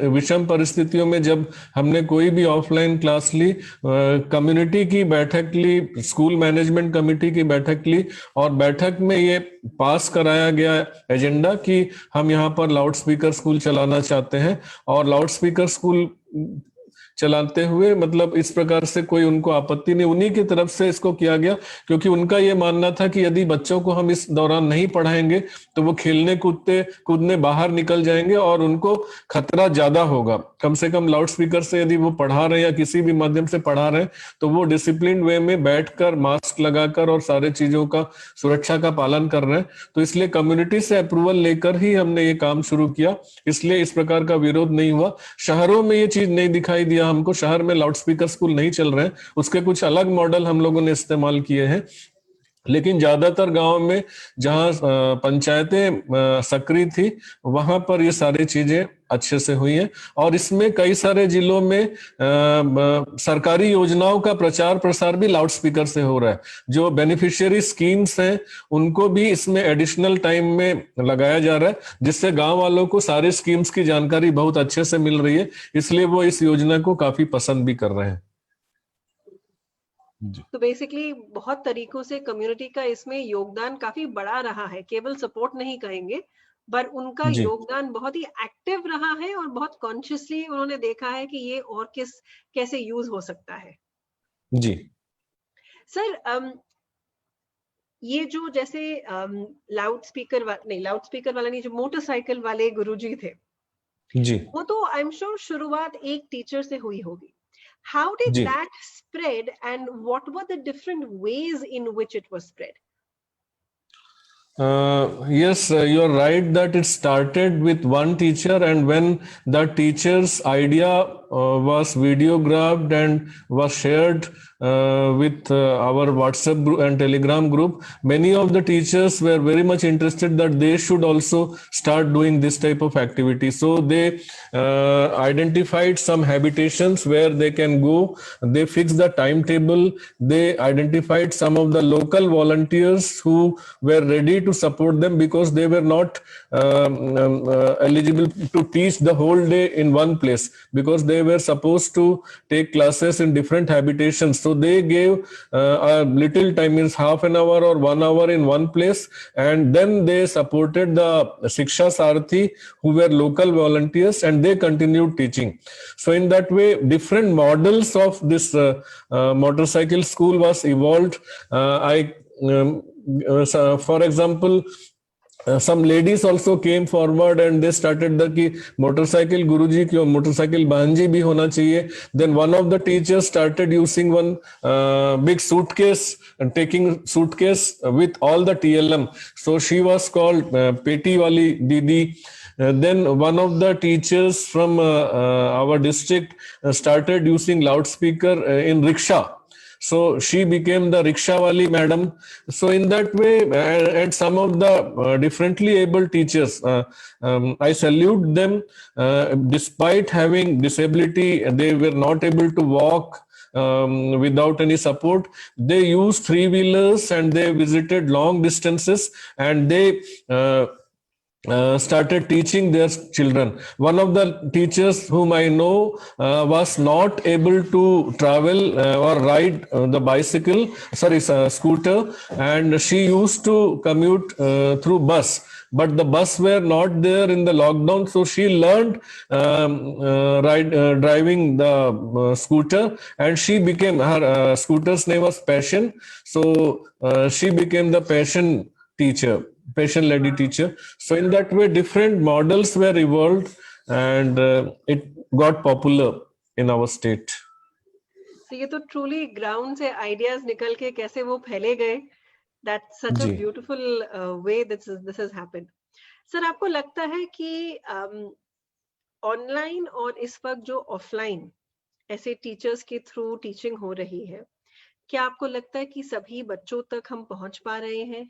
विषम परिस्थितियों में जब हमने कोई भी ऑफलाइन क्लास ली, कम्युनिटी की बैठक ली, स्कूल मैनेजमेंट कमेटी की बैठक ली, और बैठक में ये पास कराया गया एजेंडा कि हम यहाँ पर लाउड स्पीकर स्कूल चलाना चाहते हैं। और लाउड स्पीकर स्कूल चलाते हुए मतलब इस प्रकार से कोई उनको आपत्ति नहीं, उन्हीं की तरफ से इसको किया गया, क्योंकि उनका ये मानना था कि यदि बच्चों को हम इस दौरान नहीं पढ़ाएंगे तो वो खेलने कूदने बाहर निकल जाएंगे और उनको खतरा ज्यादा होगा। कम से कम लाउड स्पीकर से यदि वो पढ़ा रहे हैं या किसी भी माध्यम से पढ़ा रहे हैं तो वो डिसिप्लिन वे में बैठकर मास्क लगाकर और सारे चीजों का, सुरक्षा का पालन कर रहे हैं। तो इसलिए कम्युनिटी से अप्रूवल लेकर ही हमने ये काम शुरू किया, इसलिए इस प्रकार का विरोध नहीं हुआ। शहरों में ये चीज नहीं दिखाई दिया हमको, शहर में लाउड स्पीकर स्कूल नहीं चल रहे हैं, उसके कुछ अलग मॉडल हम लोगों ने इस्तेमाल किए हैं। लेकिन ज्यादातर गांव में जहां पंचायतें सक्रिय थी वहां पर ये सारी चीजें अच्छे से हुई हैं। और इसमें कई सारे जिलों में सरकारी योजनाओं का प्रचार प्रसार भी लाउड स्पीकर से हो रहा है। जो बेनिफिशियरी स्कीम्स हैं उनको भी इसमें एडिशनल टाइम में लगाया जा रहा है, जिससे गांव वालों को सारे स्कीम्स की जानकारी बहुत अच्छे से मिल रही है, इसलिए वो इस योजना को काफी पसंद भी कर रहे हैं। तो बेसिकली बहुत तरीकों से कम्युनिटी का इसमें योगदान काफी बड़ा रहा है, केवल सपोर्ट नहीं कहेंगे, पर उनका योगदान बहुत ही एक्टिव रहा है और बहुत कॉन्शियसली उन्होंने देखा है कि ये और कैसे यूज हो सकता है। जी सर ये जो जैसे लाउड स्पीकर वाला नहीं, जो मोटरसाइकिल वाले गुरुजी थे जी, वो तो आई एम श्योर शुरुआत एक टीचर से हुई होगी। How did that spread and what were the different ways in which it was spread? Yes, you are right that it started with one teacher, and when the teacher's idea was videographed and was shared with our WhatsApp group and Telegram group. Many of the teachers were very much interested that they should also start doing this type of activity. So they identified some habitations where they can go. They fixed the timetable. They identified some of the local volunteers who were ready to support them because they were not eligible to teach the whole day in one place, because they were supposed to take classes in different habitations. So they gave a little time, means half an hour or 1 hour in one place, and then they supported the Shiksha Sarathi who were local volunteers, and they continued teaching. So in that way, different models of this motorcycle school was evolved. For example, some ladies also came forward and they started the कि motorcycle Guruji क्यों motorcycle बहनजी भी होना चाहिए. Then one of the teachers started using one big suitcase and taking suitcase with all the TLM. So she was called Peti Wali Didi. Then one of the teachers from our district started using loudspeaker in rickshaw. So she became the rickshaw wali madam. So in that way, and some of the differently able teachers, I salute them. Despite having disability, they were not able to walk without any support. They used three-wheelers and they visited long distances, and they started teaching their children. One of the teachers whom I know was not able to travel or ride the scooter, and she used to commute through bus. But the bus were not there in the lockdown, so she learned driving the scooter, and she became, her scooter's name was Passion. So she became the Passion teacher, Passion lady teacher. So in that way, different models were evolved, and it got popular in our state. So ये तो truly ground से ideas निकल के कैसे वो फैले गए. That's such a beautiful way this has happened. Sir, आपको लगता है कि online और इस वक्त जो offline ऐसे teachers के through teaching हो रही है, क्या आपको लगता है कि सभी बच्चों तक हम पहुंच पा रहे हैं?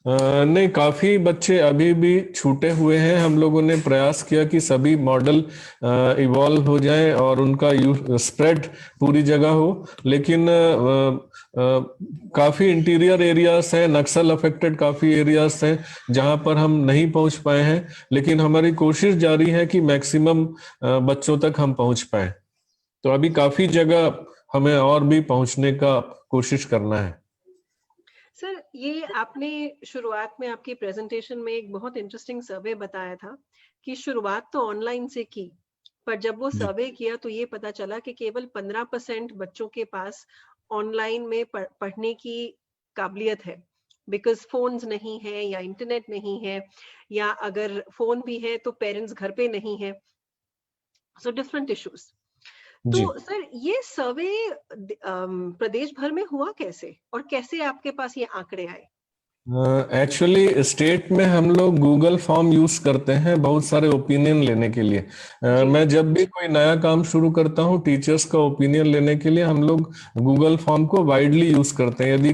नहीं, काफी बच्चे अभी भी छूटे हुए हैं. हम लोगों ने प्रयास किया कि सभी मॉडल इवॉल्व हो जाएं और उनका स्प्रेड पूरी जगह हो, लेकिन काफी इंटीरियर एरियाज हैं, नक्सल अफेक्टेड काफी एरियाज हैं जहां पर हम नहीं पहुंच पाए हैं, लेकिन हमारी कोशिश जारी है कि मैक्सिमम बच्चों तक हम पहुंच पाए. तो अभी काफी जगह हमें और भी पहुंचने का कोशिश करना है. सर, ये आपने शुरुआत में आपकी प्रेजेंटेशन में एक बहुत इंटरेस्टिंग सर्वे बताया था कि शुरुआत तो ऑनलाइन से की, पर जब वो सर्वे किया तो ये पता चला कि केवल 15% बच्चों के पास ऑनलाइन में पढ़ने की काबिलियत है, बिकॉज फोन्स नहीं है या इंटरनेट नहीं है, या अगर फोन भी है तो पेरेंट्स घर पे नहीं है. So different issues. तो सर, ये सर्वे प्रदेश भर में हुआ कैसे और कैसे आपके पास ये आंकड़े आए? एक्चुअली स्टेट में हम लोग गूगल फॉर्म यूज करते हैं बहुत सारे ओपिनियन लेने के लिए. मैं जब भी कोई नया काम शुरू करता हूँ टीचर्स का ओपिनियन लेने के लिए, हम लोग गूगल फॉर्म को वाइडली यूज करते हैं. यदि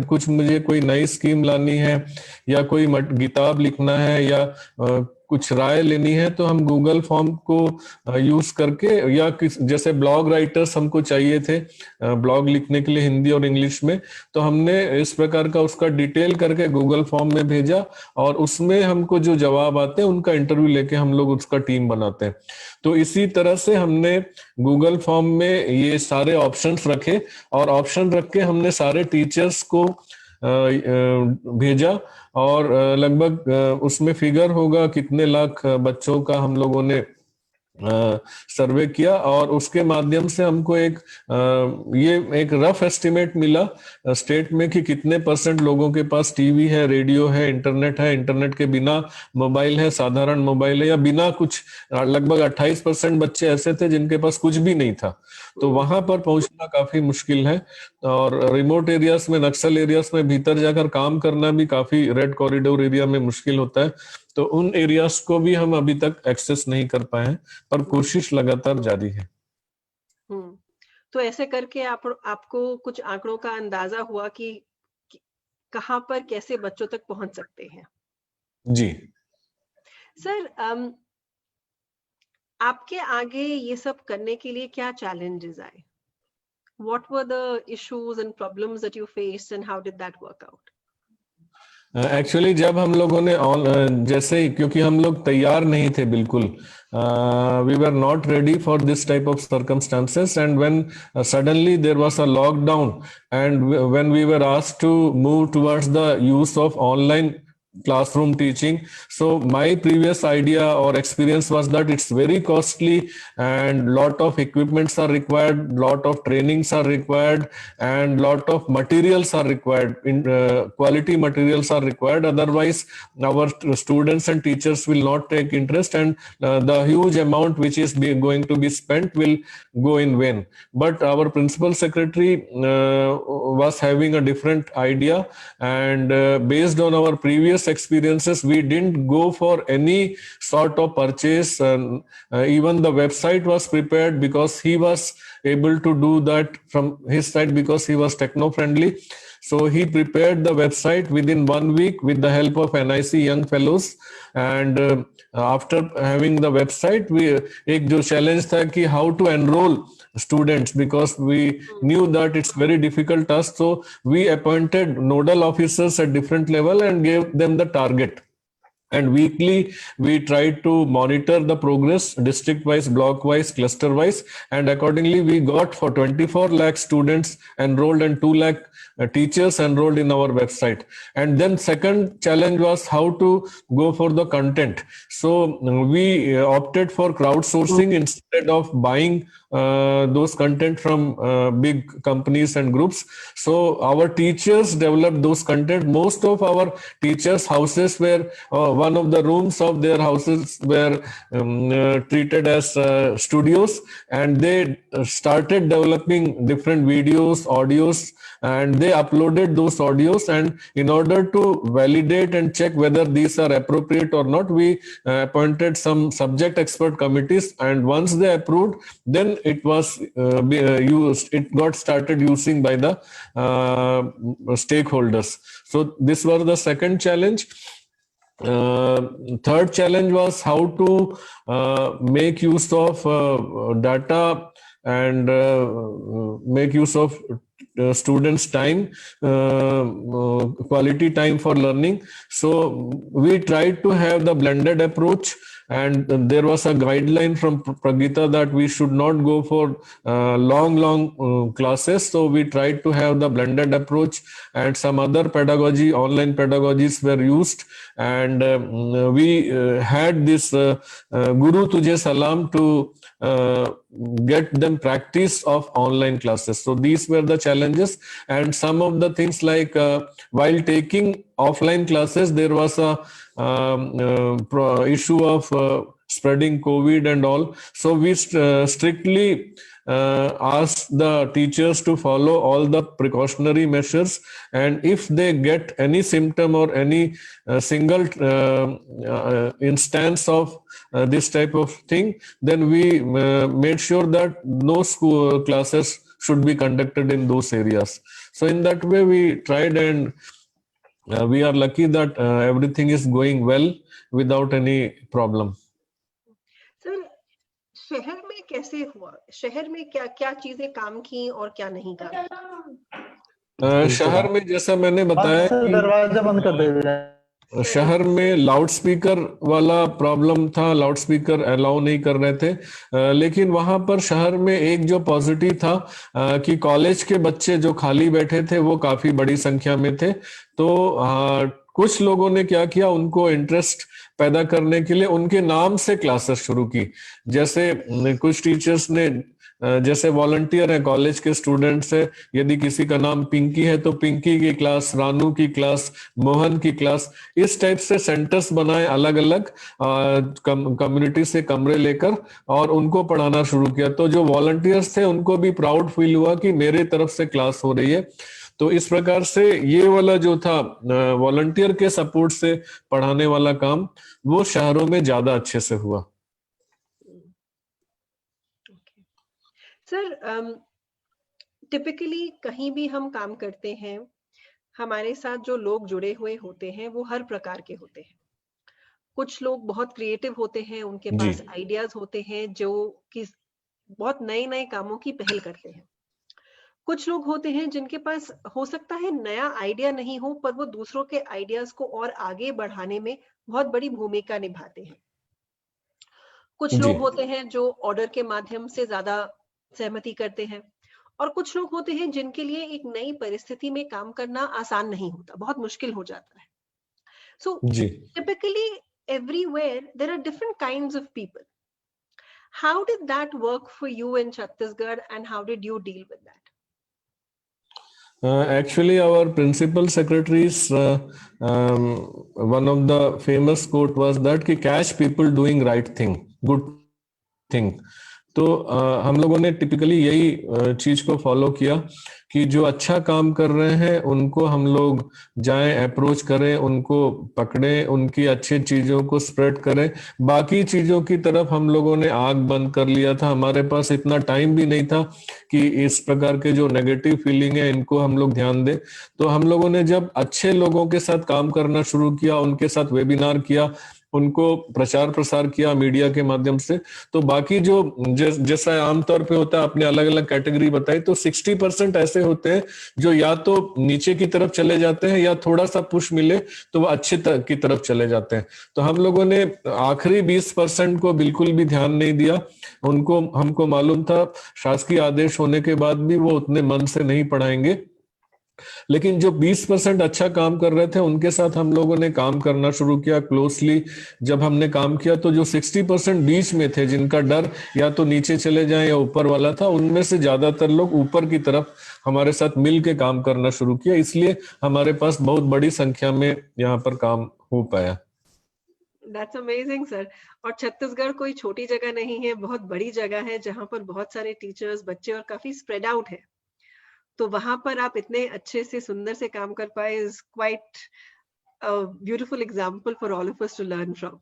कुछ मुझे कोई नई स्कीम लानी है या कोई किताब लिखना है या कुछ राय लेनी है, तो हम गूगल फॉर्म को यूज करके, या जैसे ब्लॉग राइटर्स हमको चाहिए थे ब्लॉग लिखने के लिए हिंदी और इंग्लिश में, तो हमने इस प्रकार का उसका डिटेल करके गूगल फॉर्म में भेजा, और उसमें हमको जो जवाब आते हैं उनका इंटरव्यू लेके हम लोग उसका टीम बनाते हैं. तो इसी तरह से हमने गूगल फॉर्म में ये सारे ऑप्शंस रखे, और ऑप्शन रख के हमने सारे टीचर्स को भेजा, और लगभग उसमें फिगर होगा कितने लाख बच्चों का हम लोगों ने सर्वे किया, और उसके माध्यम से हमको एक रफ एस्टिमेट मिला स्टेट में कि कितने % लोगों के पास टीवी है, रेडियो है, इंटरनेट के बिना मोबाइल है, साधारण मोबाइल है, या बिना कुछ. लगभग 28% बच्चे ऐसे थे जिनके पास कुछ भी नहीं था. तो वहां पर पहुंचना काफी मुश्किल है, और रिमोट एरियाज में, नक्सल एरियाज में भीतर जाकर काम करना भी काफी, रेड कॉरिडोर एरिया में मुश्किल होता है. तो उन एरियाज को भी हम अभी तक एक्सेस नहीं कर पाए हैं, पर कोशिश लगातार जारी है। तो ऐसे करके आपको कुछ आंकड़ों का अंदाजा हुआ कि कहां पर कैसे बच्चों तक पहुंच सकते हैं। जी सर, आपके आगे ये सब करने के लिए क्या चैलेंजेस आए? What were the issues and problems that you faced and how did that work out? Actually जब हम लोगों ने जैसे ही, क्योंकि हम लोग तैयार नहीं थे बिल्कुल, we were not ready for this type of circumstances, and when suddenly there was a lockdown and when we were asked to move towards the use of online classroom teaching. So my previous idea or experience was that it's very costly and lot of equipments are required, lot of trainings are required, and lot of materials are required. Quality materials are required, otherwise our students and teachers will not take interest, and the huge amount which is going to be spent will go in vain. But our principal secretary was having a different idea, and based on our previous experiences, we didn't go for any sort of purchase. Even the website was prepared because he was able to do that from his side because he was techno friendly. So he prepared the website within 1 week with the help of NIC Young Fellows, and after having the website, we एक जो challenge था कि how to enroll students, because we knew that it's very difficult task. So we appointed nodal officers at different level and gave them the target. And weekly we tried to monitor the progress district wise, block wise, cluster wise, and accordingly we got for 24 lakh students enrolled and 2 lakh teachers enrolled in our website. And then second challenge was how to go for the content. So we opted for crowdsourcing instead of buying those content from big companies and groups. So our teachers developed those content. Most of our teachers' houses were one of the rooms of their houses were treated as studios, and they started developing different videos, audios, and they uploaded those audios. And in order to validate and check whether these are appropriate or not, we appointed some subject expert committees, and once they approved, then it was used. It got started using by the stakeholders. So this was the second challenge. Third challenge was how to make use of data and make use of students' time, quality time for learning. So we tried to have the blended approach, and there was a guideline from Pragita that we should not go for long classes. So we tried to have the blended approach, and some other pedagogy, online pedagogies were used, and we had this Guru Tujhe Salam to get them practice of online classes. So these were the challenges, and some of the things like while taking offline classes, there was a issue of spreading COVID and all. So we strictly ask the teachers to follow all the precautionary measures, and if they get any symptom or any single instance of this type of thing, then we made sure that no school classes should be conducted in those areas. So in that way we tried, and we are lucky that everything is going well without any problem. Sir, शहर में कैसे हुआ? शहर में क्या क्या चीजें काम की और क्या नहीं काम की? शहर में जैसा मैंने बताया कि दरवाजा बंद कर दे। शहर में लाउड स्पीकर वाला प्रॉब्लम था, लाउड स्पीकर अलाउ नहीं कर रहे थे, लेकिन वहां पर शहर में एक जो पॉजिटिव था कि कॉलेज के बच्चे जो खाली बैठे थे वो काफी बड़ी संख्या में थे। तो कुछ लोगों ने क्या किया, उनको इंटरेस्ट पैदा करने के लिए उनके नाम से क्लासेस शुरू की। जैसे कुछ टीचर्स ने, जैसे वॉलंटियर है कॉलेज के स्टूडेंट्स है, यदि किसी का नाम पिंकी है तो पिंकी की क्लास, रानू की क्लास, मोहन की क्लास, इस टाइप से सेंटर्स बनाए अलग अलग कम्युनिटी से कमरे लेकर, और उनको पढ़ाना शुरू किया। तो जो वॉलंटियर्स थे उनको भी प्राउड फील हुआ कि मेरे तरफ से क्लास हो रही है। तो इस प्रकार से ये वाला जो था वॉलंटियर के सपोर्ट से पढ़ाने वाला काम, वो शहरों में ज्यादा अच्छे से हुआ। सर, टिपिकली कहीं भी हम काम करते हैं, हमारे साथ जो लोग जुड़े हुए होते हैं वो हर प्रकार के होते हैं। कुछ लोग बहुत क्रिएटिव होते हैं, उनके जी पास आइडियाज होते हैं जो कि बहुत नए नए कामों की पहल करते हैं। कुछ लोग होते हैं जिनके पास हो सकता है नया आइडिया नहीं हो, पर वो दूसरों के आइडियाज को और आगे बढ़ाने में बहुत बड़ी भूमिका निभाते हैं। कुछ जी लोग होते हैं जो ऑर्डर के माध्यम से ज्यादा सहमति करते हैं, और कुछ लोग होते हैं जिनके लिए एक नई परिस्थिति में काम करना आसान नहीं होता, बहुत मुश्किल हो जाता है। So ji typically everywhere there are different kinds of people. How did that work for you in Chhattisgarh and how did you deal with that? Actually, our principal secretary's one of the famous quote was that कि catch people doing right thing, good thing. तो हम लोगों ने typically यही चीज को follow किया कि जो अच्छा काम कर रहे हैं उनको हम लोग जाएं, अप्रोच करें, उनको पकड़ें, उनकी अच्छी चीजों को स्प्रेड करें। बाकी चीजों की तरफ हम लोगों ने आग बंद कर लिया था। हमारे पास इतना टाइम भी नहीं था कि इस प्रकार के जो नेगेटिव फीलिंग है इनको हम लोग ध्यान दें। तो हम लोगों ने जब अच्छे लोगों के साथ काम करना शुरू किया, उनके साथ वेबिनार किया, उनको प्रचार प्रसार किया मीडिया के माध्यम से, तो बाकी जो जैसा आमतौर पे होता है, आपने अलग अलग कैटेगरी बताई, तो 60% ऐसे होते हैं जो या तो नीचे की तरफ चले जाते हैं या थोड़ा सा पुश मिले तो वो अच्छे की तरफ चले जाते हैं। तो हम लोगों ने आखिरी 20% को बिल्कुल भी ध्यान नहीं दिया। उनको हमको मालूम था शासकीय आदेश होने के बाद भी वो उतने मन से नहीं पढ़ाएंगे, लेकिन जो 20% अच्छा काम कर रहे थे उनके साथ हम लोगों ने काम करना शुरू किया क्लोजली। जब हमने काम किया तो जो 60% बीच में थे, जिनका डर या तो नीचे चले जाएं या ऊपर वाला था, उनमें से ज्यादातर लोग ऊपर की तरफ हमारे साथ मिल के काम करना शुरू किया। इसलिए हमारे पास बहुत बड़ी संख्या में यहाँ पर काम हो पाया। That's amazing, sir. और छत्तीसगढ़ कोई छोटी जगह नहीं है, बहुत बड़ी जगह है जहां पर बहुत सारे टीचर्स, बच्चे और काफी स्प्रेड आउट है। तो वहां पर आप इतने अच्छे से सुंदर से काम कर पाए is quite a beautiful example for all of us to learn from.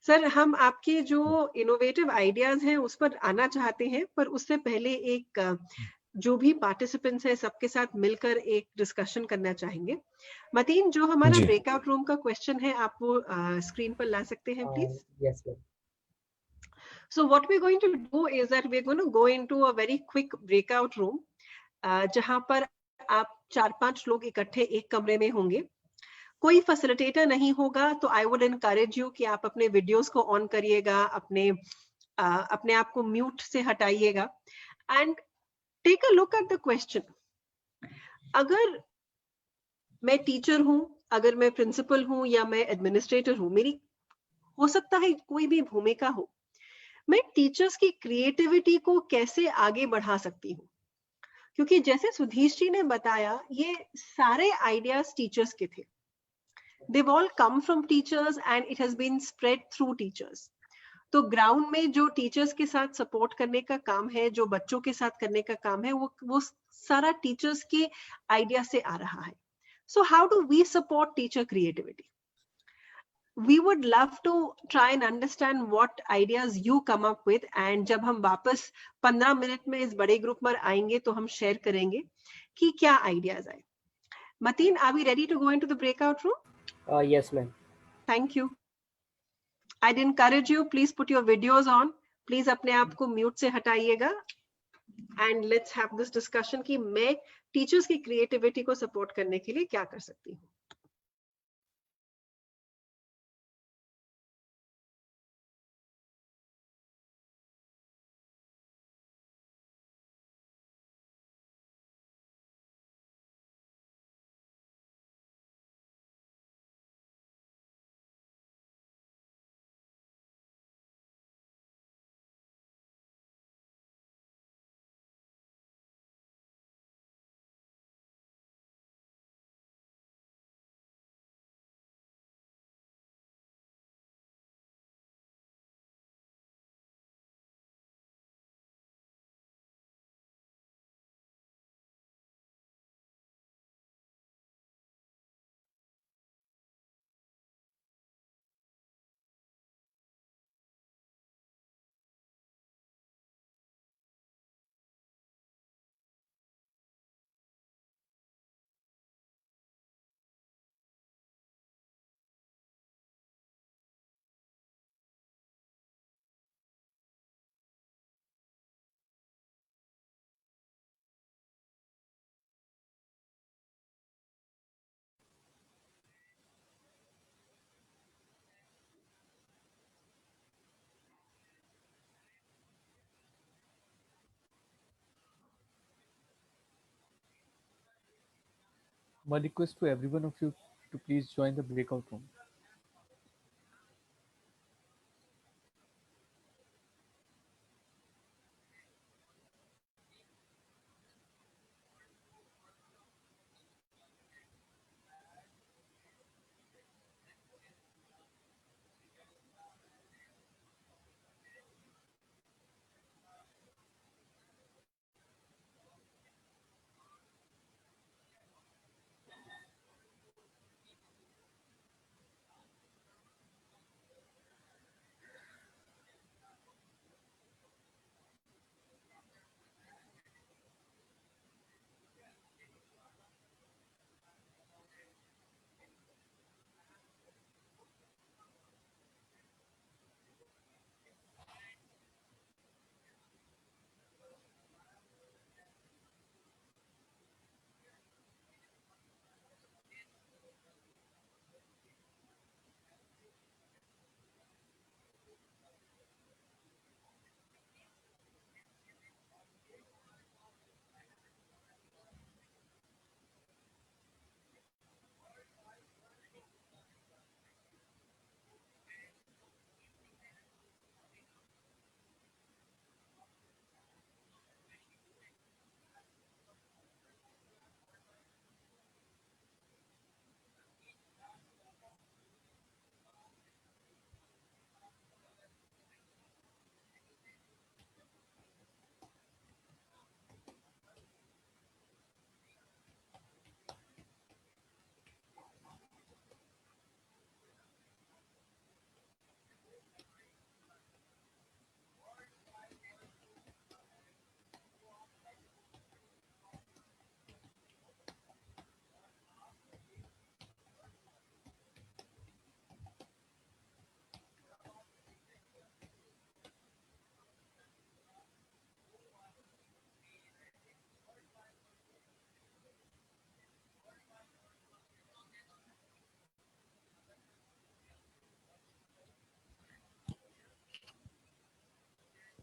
Sir, हम आपके जो इनोवेटिव आइडियाज हैं उस पर आना चाहते हैं, पर उससे पहले एक जो भी पार्टिसिपेंट्स है सबके साथ मिलकर एक डिस्कशन करना चाहेंगे। मतीन, जो हमारा जी ब्रेकआउट रूम का क्वेश्चन है आप वो स्क्रीन पर ला सकते हैं please? Yes, ma'am. So what we're going to do is that we're going to go into a very quick breakout room, जहां पर आप 4-5 लोग इकट्ठे एक कमरे में होंगे। कोई फैसिलिटेटर नहीं होगा, तो आई वुड एनकरेज यू कि आप अपने वीडियोस को ऑन करिएगा, अपने आप को म्यूट से हटाइएगा and take a look at the question. अगर मैं टीचर हूं, अगर मैं प्रिंसिपल हूं या मैं एडमिनिस्ट्रेटर हूं, मेरी हो सकता है कोई भी भूमिका हो, मैं टीचर्स की क्रिएटिविटी को कैसे आगे बढ़ा सकती हूँ? क्योंकि जैसे सुधीश जी ने बताया, ये सारे आइडियाज टीचर्स के थे। They've all come from teachers and it has been spread through teachers. तो ग्राउंड में जो टीचर्स के साथ सपोर्ट करने का काम है, जो बच्चों के साथ करने का काम है, वो सारा टीचर्स के आइडिया से आ रहा है। So how do we support teacher creativity? We would love to try and understand what ideas you come up with, and जब हम वापस 15 मिनट में इस बड़े ग्रुप पर आएंगे तो हम शेयर करेंगे कि क्या आइडियाज आए। Mateen, are we ready to go into the breakout room? Yes, ma'am. Thank you. I'd encourage you, please put your videos on. Please अपने आप को म्यूट से हटाइएगा and let's have this discussion कि मैं टीचर्स की क्रिएटिविटी को support करने के लिए क्या कर सकती हूँ। My request to every one of you to please join the breakout room.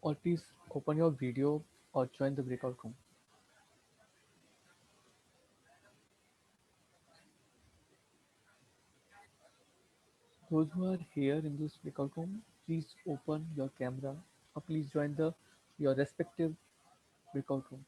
Or please open your video or join the breakout room. Those who are here in this breakout room, please open your camera or please join your respective breakout room.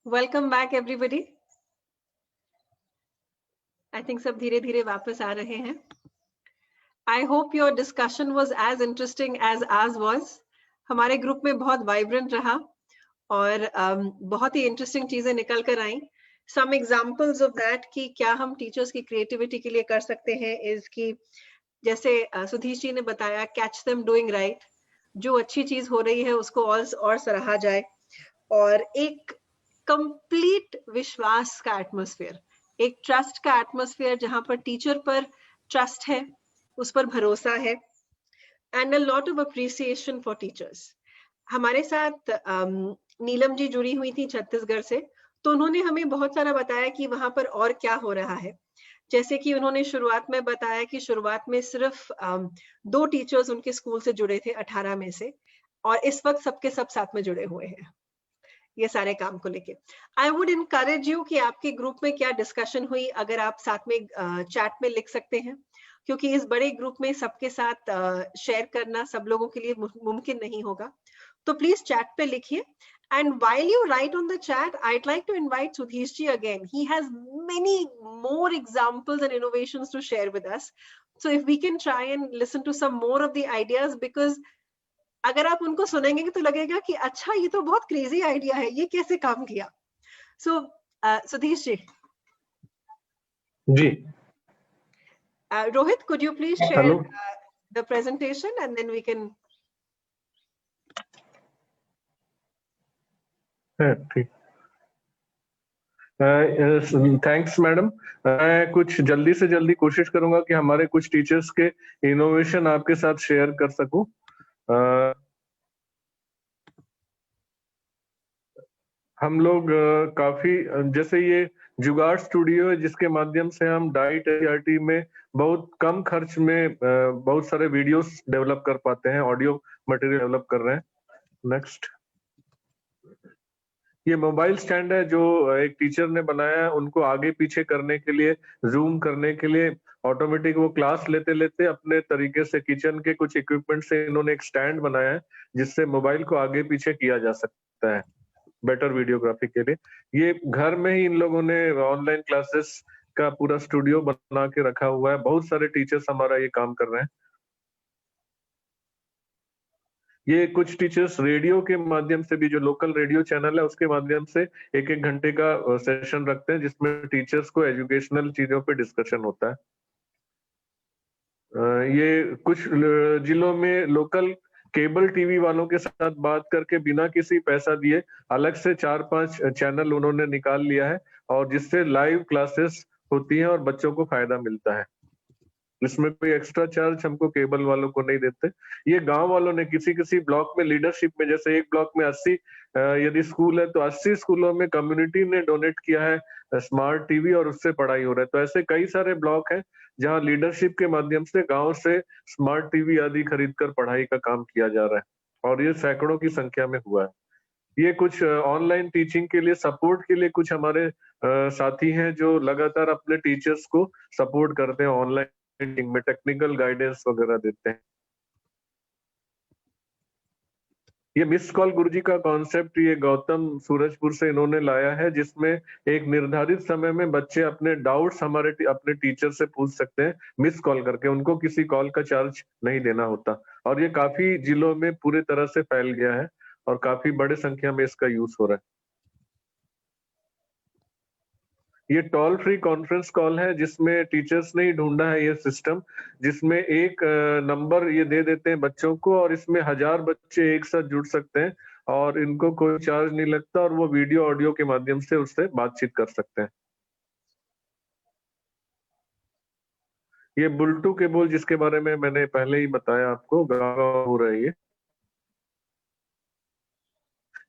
Welcome back everybody. I think सब धीरे धीरे वापस आ रहे हैं। I hope your discussion was as interesting as ours was. हमारे group में बहुत वाइब्रेंट रहा और बहुत ही इंटरेस्टिंग चीजें निकल कर आई। सम एग्जांपल्स ऑफ दैट कि क्या हम टीचर्स की क्रिएटिविटी के लिए कर सकते हैं इज कि जैसे सुधीश जी ने बताया, कैच देम डूइंग राइट। जो अच्छी चीज हो रही है उसको और सराहा जाए, और एक कंप्लीट विश्वास का एटमॉस्फेयर, एक ट्रस्ट का एटमॉस्फेयर जहां पर टीचर पर ट्रस्ट है, उस पर भरोसा है, and a lot of appreciation for teachers. हमारे साथ नीलम जी जुड़ी हुई थी छत्तीसगढ़ से, तो उन्होंने हमें बहुत सारा बताया कि वहां पर और क्या हो रहा है। जैसे कि उन्होंने शुरुआत में बताया कि शुरुआत में सिर्फ 2 टीचर्स उनके स्कूल से जुड़े थे 18 में से, और इस वक्त सबके सब साथ में जुड़े हुए हैं ये सारे काम को लेके। आई वुड इनकरेज यू कि आपके ग्रुप में क्या डिस्कशन हुई, अगर आप साथ में चैट में लिख सकते हैं, क्योंकि इस बड़े ग्रुप में सबके साथ शेयर करना सब लोगों के लिए मुमकिन नहीं होगा। तो प्लीज चैट पे लिखिए। And while you write on the chat, I'd like to invite Sudhish ji again. He has many more examples and innovations to share with us. So if we can try and listen to some more of the ideas, because अगर आप उनको सुनेंगे तो लगेगा कि अच्छा ये तो बहुत क्रेजी आइडिया है, ये कैसे काम किया। सो सुधीश जी। जी। Rohit, could you please share the presentation and then we can. ठीक। Thanks madam. मैं कुछ जल्दी से जल्दी कोशिश करूंगा कि हमारे कुछ टीचर्स के इनोवेशन आपके साथ शेयर कर सकूं। हम लोग काफी, जैसे ये जुगाड़ स्टूडियो है जिसके माध्यम से हम डाइट एनसीईआरटी में बहुत कम खर्च में बहुत सारे वीडियोस डेवलप कर पाते हैं, ऑडियो मटेरियल डेवलप कर रहे हैं। नेक्स्ट। ये मोबाइल स्टैंड है जो एक टीचर ने बनाया है, उनको आगे पीछे करने के लिए, जूम करने के लिए, ऑटोमेटिक वो क्लास लेते लेते अपने तरीके से किचन के कुछ इक्विपमेंट से इन्होंने एक स्टैंड बनाया है जिससे मोबाइल को आगे पीछे किया जा सकता है बेटर वीडियोग्राफी के लिए। ये घर में ही इन लोगों ने ऑनलाइन क्लासेस का पूरा स्टूडियो बना के रखा हुआ है। बहुत सारे टीचर्स हमारा ये काम कर रहे हैं। ये कुछ टीचर्स रेडियो के माध्यम से भी, जो लोकल रेडियो चैनल है उसके माध्यम से 1-1 घंटे का सेशन रखते हैं जिसमें टीचर्स को एजुकेशनल चीजों पे डिस्कशन होता है। ये कुछ जिलों में लोकल केबल टीवी वालों के साथ बात करके बिना किसी पैसा दिए अलग से 4-5 चैनल उन्होंने निकाल लिया है, और जिससे लाइव क्लासेस होती हैं और बच्चों को फायदा मिलता है। इसमें कोई एक्स्ट्रा चार्ज हमको केबल वालों को नहीं देते। ये गांव वालों ने किसी ब्लॉक में लीडरशिप में, जैसे एक ब्लॉक में 80 यदि स्कूल है तो 80 स्कूलों में कम्युनिटी ने डोनेट किया है स्मार्ट टीवी और उससे पढ़ाई हो रहा है। तो ऐसे कई सारे ब्लॉक हैं जहां लीडरशिप के माध्यम से गांव से स्मार्ट टीवी आदि खरीद कर पढ़ाई का काम किया जा रहा है, और ये सैकड़ों की संख्या में हुआ है। ये कुछ ऑनलाइन टीचिंग के लिए, सपोर्ट के लिए कुछ हमारे साथी हैं जो लगातार अपने टीचर्स को सपोर्ट करते हैं, ऑनलाइन में टेक्निकल गाइडेंस वगैरह देते हैं। ये मिस कॉल गुरुजी का कॉन्सेप्ट ये गौतम सूरजपुर से इन्होंने लाया है, जिसमें एक निर्धारित समय में बच्चे अपने डाउट्स अपने टीचर से पूछ सकते हैं मिस कॉल करके, उनको किसी कॉल का चार्ज नहीं देना होता। और ये काफी जिलों में पूरे तरह से फैल गया है और काफी बड़े संख्या में इसका यूज हो रहा है। ये टोल फ्री कॉन्फ्रेंस कॉल है जिसमें टीचर्स ने ही ढूंढा है ये सिस्टम, जिसमें एक नंबर ये दे देते हैं बच्चों को और इसमें 1000 बच्चे एक साथ जुड़ सकते हैं और इनको कोई चार्ज नहीं लगता और वो वीडियो ऑडियो के माध्यम से उससे बातचीत कर सकते हैं। ये बुलटू केबल जिसके बारे में मैंने पहले ही बताया आपको, गाँव हो रही है।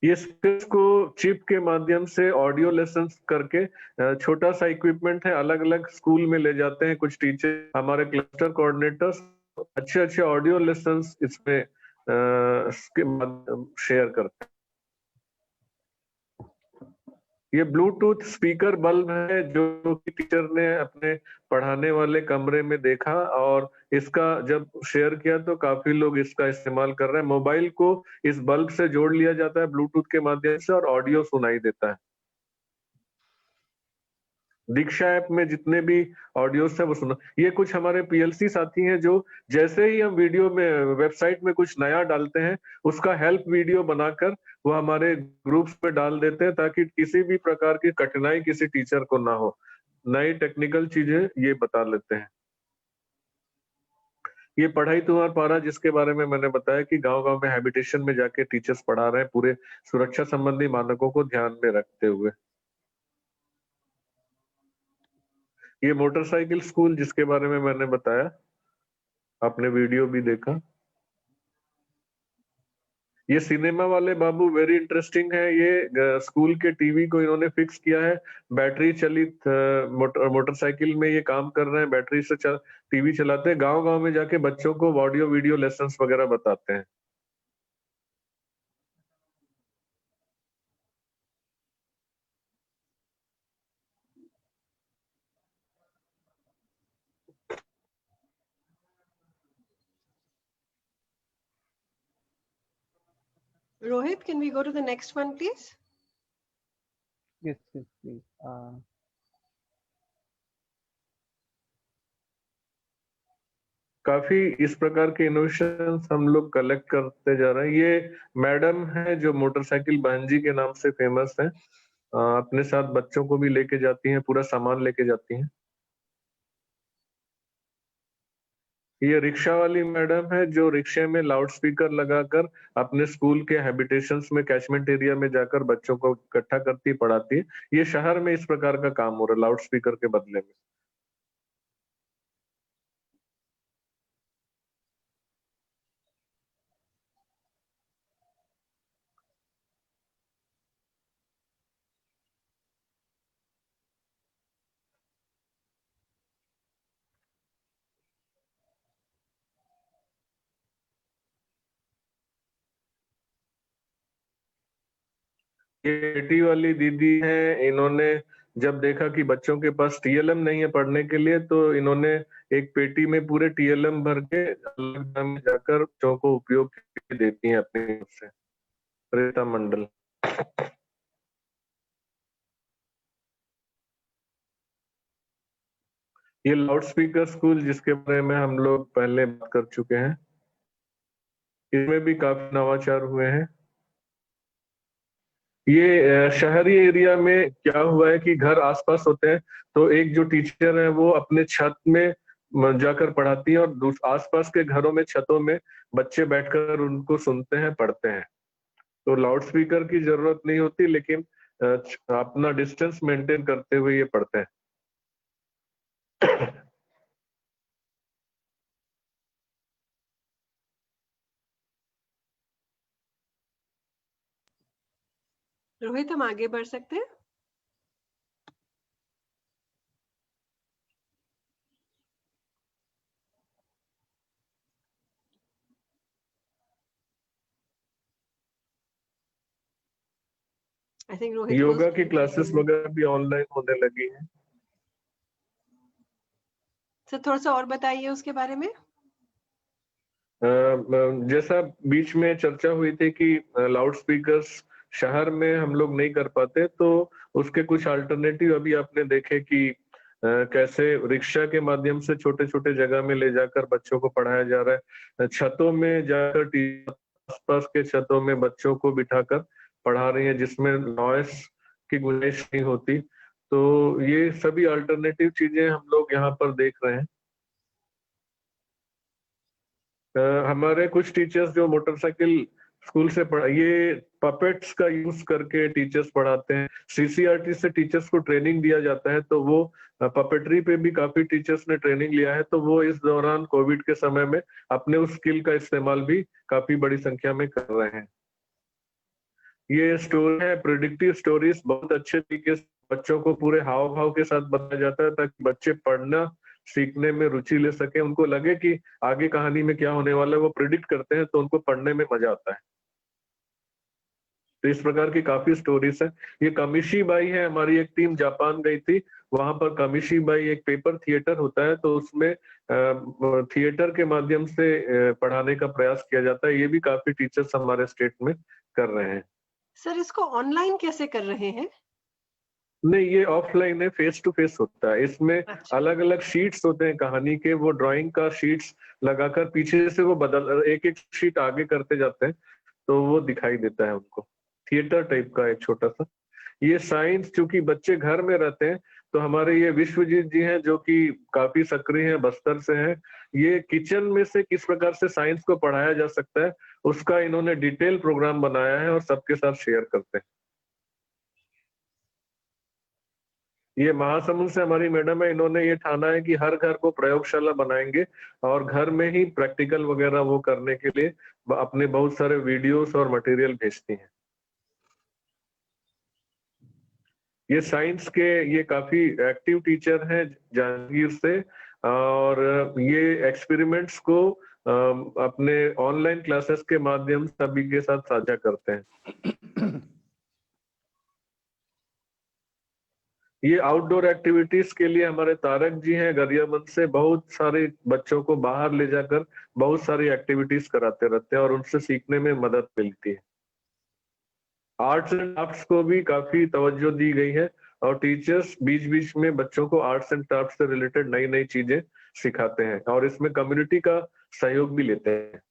ये स्पीकर्स को चिप के माध्यम से ऑडियो लेसन करके छोटा सा इक्विपमेंट है, अलग अलग स्कूल में ले जाते हैं कुछ टीचर, हमारे क्लस्टर कोऑर्डिनेटर्स अच्छे ऑडियो लेसन इसमें शेयर करते हैं। ये ब्लूटूथ स्पीकर बल्ब है जो कि टीचर ने अपने पढ़ाने वाले कमरे में देखा और इसका जब शेयर किया तो काफी लोग इसका इस्तेमाल कर रहे हैं। मोबाइल को इस बल्ब से जोड़ लिया जाता है ब्लूटूथ के माध्यम से और ऑडियो सुनाई देता है। दीक्षा ऐप में जितने भी ऑडियोस है वो सुनो। ये कुछ हमारे पीएलसी साथी हैं जो जैसे ही हम वीडियो में वेबसाइट में कुछ नया डालते हैं उसका हेल्प वीडियो बनाकर वो हमारे ग्रुप्स में डाल देते हैं ताकि किसी भी प्रकार की कठिनाई किसी टीचर को ना हो। नई टेक्निकल चीजें ये बता लेते हैं। ये पढ़ाई तुम्हारा पारा जिसके बारे में मैंने बताया कि गांव-गांव में हैबिटेशन में जाके टीचर्स पढ़ा रहे हैं पूरे सुरक्षा संबंधी मानकों को ध्यान में रखते हुए। ये मोटरसाइकिल स्कूल जिसके बारे में मैंने बताया, आपने वीडियो भी देखा। ये सिनेमा वाले बाबू वेरी इंटरेस्टिंग है। ये स्कूल के टीवी को इन्होंने फिक्स किया है। बैटरी चलित मोटरसाइकिल में ये काम कर रहे हैं, बैटरी से टीवी चलाते हैं, गांव-गांव में जाके बच्चों को ऑडियो वीडियो लेसन्स वगैरह बताते हैं। Rohit, can we go to the next one, please? Yes, please. काफी इस प्रकार के इनोवेशंस हम लोग कलेक्ट करते जा रहे हैं। ये मैडम है जो मोटरसाइकिल बहन जी के नाम से फेमस है। अपने साथ बच्चों को भी लेके जाती हैं, पूरा सामान लेके जाती हैं। ये रिक्शा वाली मैडम है जो रिक्शे में लाउड स्पीकर लगाकर अपने स्कूल के हैबिटेशंस में कैचमेंट एरिया में जाकर बच्चों को इकट्ठा करती पढ़ाती है। ये शहर में इस प्रकार का काम हो रहा है लाउड स्पीकर के बदले में। ये पेटी वाली दीदी है, इन्होंने जब देखा कि बच्चों के पास टीएलएम नहीं है पढ़ने के लिए तो इन्होंने एक पेटी में पूरे टीएलएम भर के अलग में जाकर बच्चों को उपयोग के लिए देती हैं अपनी तरफ से। रेता मंडल। ये लाउड स्पीकर स्कूल जिसके बारे में हम लोग पहले बात कर चुके हैं, इसमें भी काफी नवाचार हुए हैं। ये शहरी एरिया में क्या हुआ है कि घर आसपास होते हैं तो एक जो टीचर है वो अपने छत में जाकर पढ़ाती है और आसपास के घरों में छतों में बच्चे बैठकर उनको सुनते हैं, पढ़ते हैं। तो लाउड स्पीकर की जरूरत नहीं होती लेकिन अपना डिस्टेंस मेंटेन करते हुए ये पढ़ते हैं। रोहित, हम आगे बढ़ सकते हैं? I think Rohit योगा की क्लासेस वगैरह भी ऑनलाइन होने लगी हैं। सर थोड़ा सा और बताइए उसके बारे में। जैसा बीच में चर्चा हुई थी कि लाउड स्पीकर्स शहर में हम लोग नहीं कर पाते तो उसके कुछ अल्टरनेटिव अभी आपने देखे कि कैसे रिक्शा के माध्यम से छोटे छोटे जगह में ले जाकर बच्चों को पढ़ाया जा रहा है। छतों में जाकर आसपास के छतों में बच्चों को बिठाकर पढ़ा रही है जिसमें नॉइस की गुंजाइश नहीं होती। तो ये सभी अल्टरनेटिव चीजें हम लोग यहाँ पर देख रहे हैं। हमारे कुछ टीचर्स जो मोटरसाइकिल स्कूल से ये पपेट्स का यूज करके टीचर्स पढ़ाते हैं। सीसीआरटी से टीचर्स को ट्रेनिंग दिया जाता है तो वो पपेट्री पे भी काफी टीचर्स ने ट्रेनिंग लिया है। तो वो इस दौरान कोविड के समय में अपने उस स्किल का इस्तेमाल भी काफी बड़ी संख्या में कर रहे हैं। ये स्टोरी है प्रिडिक्टिव स्टोरीज, बहुत अच्छे तरीके से बच्चों को पूरे हाव भाव के साथ बताया जाता है ताकि बच्चे पढ़ना सीखने में रुचि ले सके, उनको लगे कि आगे कहानी में क्या होने वाला है वो प्रिडिक्ट करते हैं तो उनको पढ़ने में मजा आता है। तो इस प्रकार की काफी स्टोरीज है। ये कमिशी बाई है, हमारी एक टीम जापान गई थी, वहां पर कमिशी बाई एक पेपर थिएटर होता है तो उसमें थिएटर के माध्यम से पढ़ाने का प्रयास किया जाता है। ये भी काफी टीचर्स हमारे स्टेट में कर रहे हैं। सर इसको ऑनलाइन कैसे कर रहे हैं? नहीं, ये ऑफलाइन है, फेस टू फेस होता है। इसमें अच्छा। अलग अलग शीट्स होते हैं कहानी के, वो ड्राइंग का शीट्स लगाकर पीछे से वो बदल, एक एक शीट आगे करते जाते हैं तो वो दिखाई देता है उनको। थिएटर टाइप का एक छोटा सा। ये साइंस, चूंकि बच्चे घर में रहते हैं तो हमारे ये विश्वजीत जी हैं जो कि काफी सक्रिय हैं, बस्तर से हैं। ये किचन में से किस प्रकार से साइंस को पढ़ाया जा सकता है उसका इन्होंने डिटेल प्रोग्राम बनाया है और सबके साथ शेयर करते हैं। ये महासमुंद से हमारी मैडम है, इन्होंने ये ठाना है कि हर घर को प्रयोगशाला बनाएंगे और घर में ही प्रैक्टिकल वगैरह वो करने के लिए अपने बहुत सारे वीडियोस और मटेरियल भेजती हैं। ये साइंस के ये काफी एक्टिव टीचर हैं जहांगीर से, और ये एक्सपेरिमेंट्स को अपने ऑनलाइन क्लासेस के माध्यम से सभी के साथ साझा करते हैं। ये आउटडोर एक्टिविटीज के लिए हमारे तारक जी हैं गरियाबंद से, बहुत सारे बच्चों को बाहर ले जाकर बहुत सारी एक्टिविटीज कराते रहते हैं और उनसे सीखने में मदद मिलती है। आर्ट्स एंड क्राफ्ट्स को भी काफी तवज्जो दी गई है और टीचर्स बीच बीच में बच्चों को आर्ट्स एंड क्राफ्ट से रिलेटेड नई नई चीजें सिखाते हैं और इसमें कम्युनिटी का सहयोग भी लेते हैं।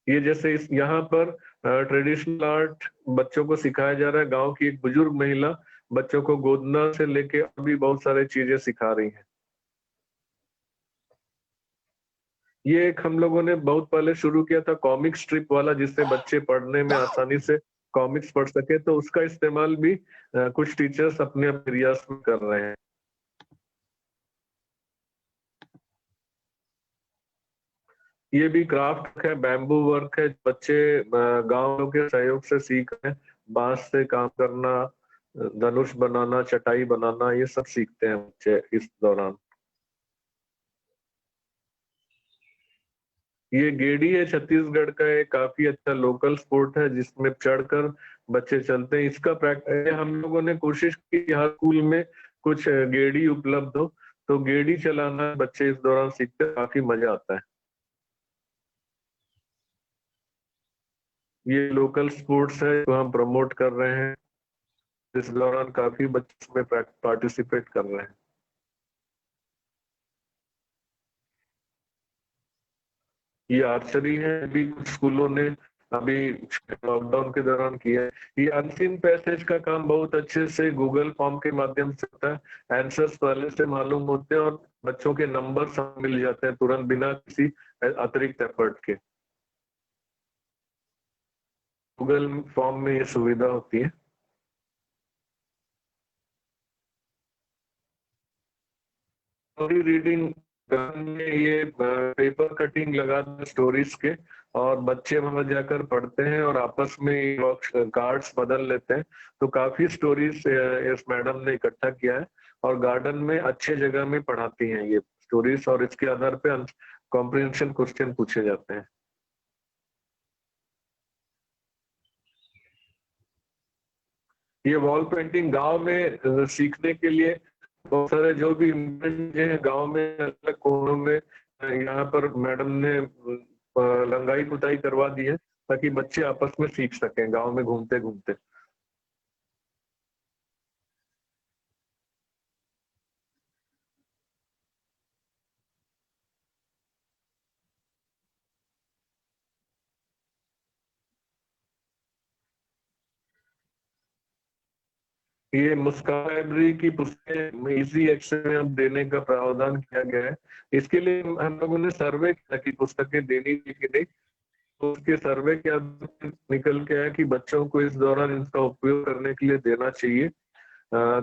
ये जैसे इस यहाँ पर ट्रेडिशनल आर्ट बच्चों को सिखाया जा रहा है। गांव की एक बुजुर्ग महिला बच्चों को गोदना से लेके और भी बहुत सारे चीजें सिखा रही हैं। ये एक हम लोगों ने बहुत पहले शुरू किया था कॉमिक स्ट्रिप वाला, जिससे बच्चे पढ़ने में आसानी से कॉमिक्स पढ़ सके, तो उसका इस्तेमाल भी कुछ टीचर्स अपने एरियाज में कर रहे हैं। ये भी क्राफ्ट है, बैम्बू वर्क है, बच्चे गांव के सहयोग से सीख रहे हैं। बांस से काम करना, धनुष बनाना, चटाई बनाना, ये सब सीखते हैं बच्चे इस दौरान। ये गेड़ी है, छत्तीसगढ़ का एक काफी अच्छा लोकल स्पोर्ट है जिसमें चढ़कर बच्चे चलते हैं। इसका प्रैक्टिस हम लोगों ने कोशिश की हर स्कूल में कुछ गेड़ी उपलब्ध हो, तो गेड़ी चलाना बच्चे इस दौरान सीखते हैं, काफी मजा आता है। ये लोकल स्पोर्ट्स है जो हम प्रमोट कर रहे हैं, इस दौरान काफी बच्चे इसमें पार्टिसिपेट कर रहे हैं। ये आर्चरी है, भी कुछ स्कूलों ने अभी लॉकडाउन के दौरान किया है। ये अनसीन पैसेज का काम बहुत अच्छे से गूगल फॉर्म के माध्यम से होता है। आंसर्स पहले से मालूम होते हैं और बच्चों के नंबर सब मिल जाते हैं तुरंत बिना किसी अतिरिक्त एफर्ट के। गूगल फॉर्म में ये सुविधा होती है। रीडिंग में ये पेपर कटिंग लगा स्टोरीज के और बच्चे वहां जाकर पढ़ते हैं और आपस में कार्ड्स बदल लेते हैं। तो काफी स्टोरीज इस मैडम ने इकट्ठा किया है और गार्डन में अच्छे जगह में पढ़ाती हैं ये स्टोरीज, और इसके आधार पे कॉम्प्रिहेंशन क्वेश्चन पूछे जाते हैं। ये वॉल पेंटिंग गांव में सीखने के लिए बहुत सारे जो भी हैं गांव में अलग कोनों में यहाँ पर मैडम ने रंगाई पुताई करवा दी है ताकि बच्चे आपस में सीख सकें गांव में घूमते घूमते। ये मुस्कान लाइब्रेरी की पुस्तकें इजी एक्सेस में अब देने का प्रावधान किया गया है। इसके लिए हम लोगों ने सर्वे किया कि पुस्तकें देनी थी कि नहीं, तो उसके सर्वे के आधार निकल के आया कि बच्चों को इस दौरान इनका उपयोग करने के लिए देना चाहिए।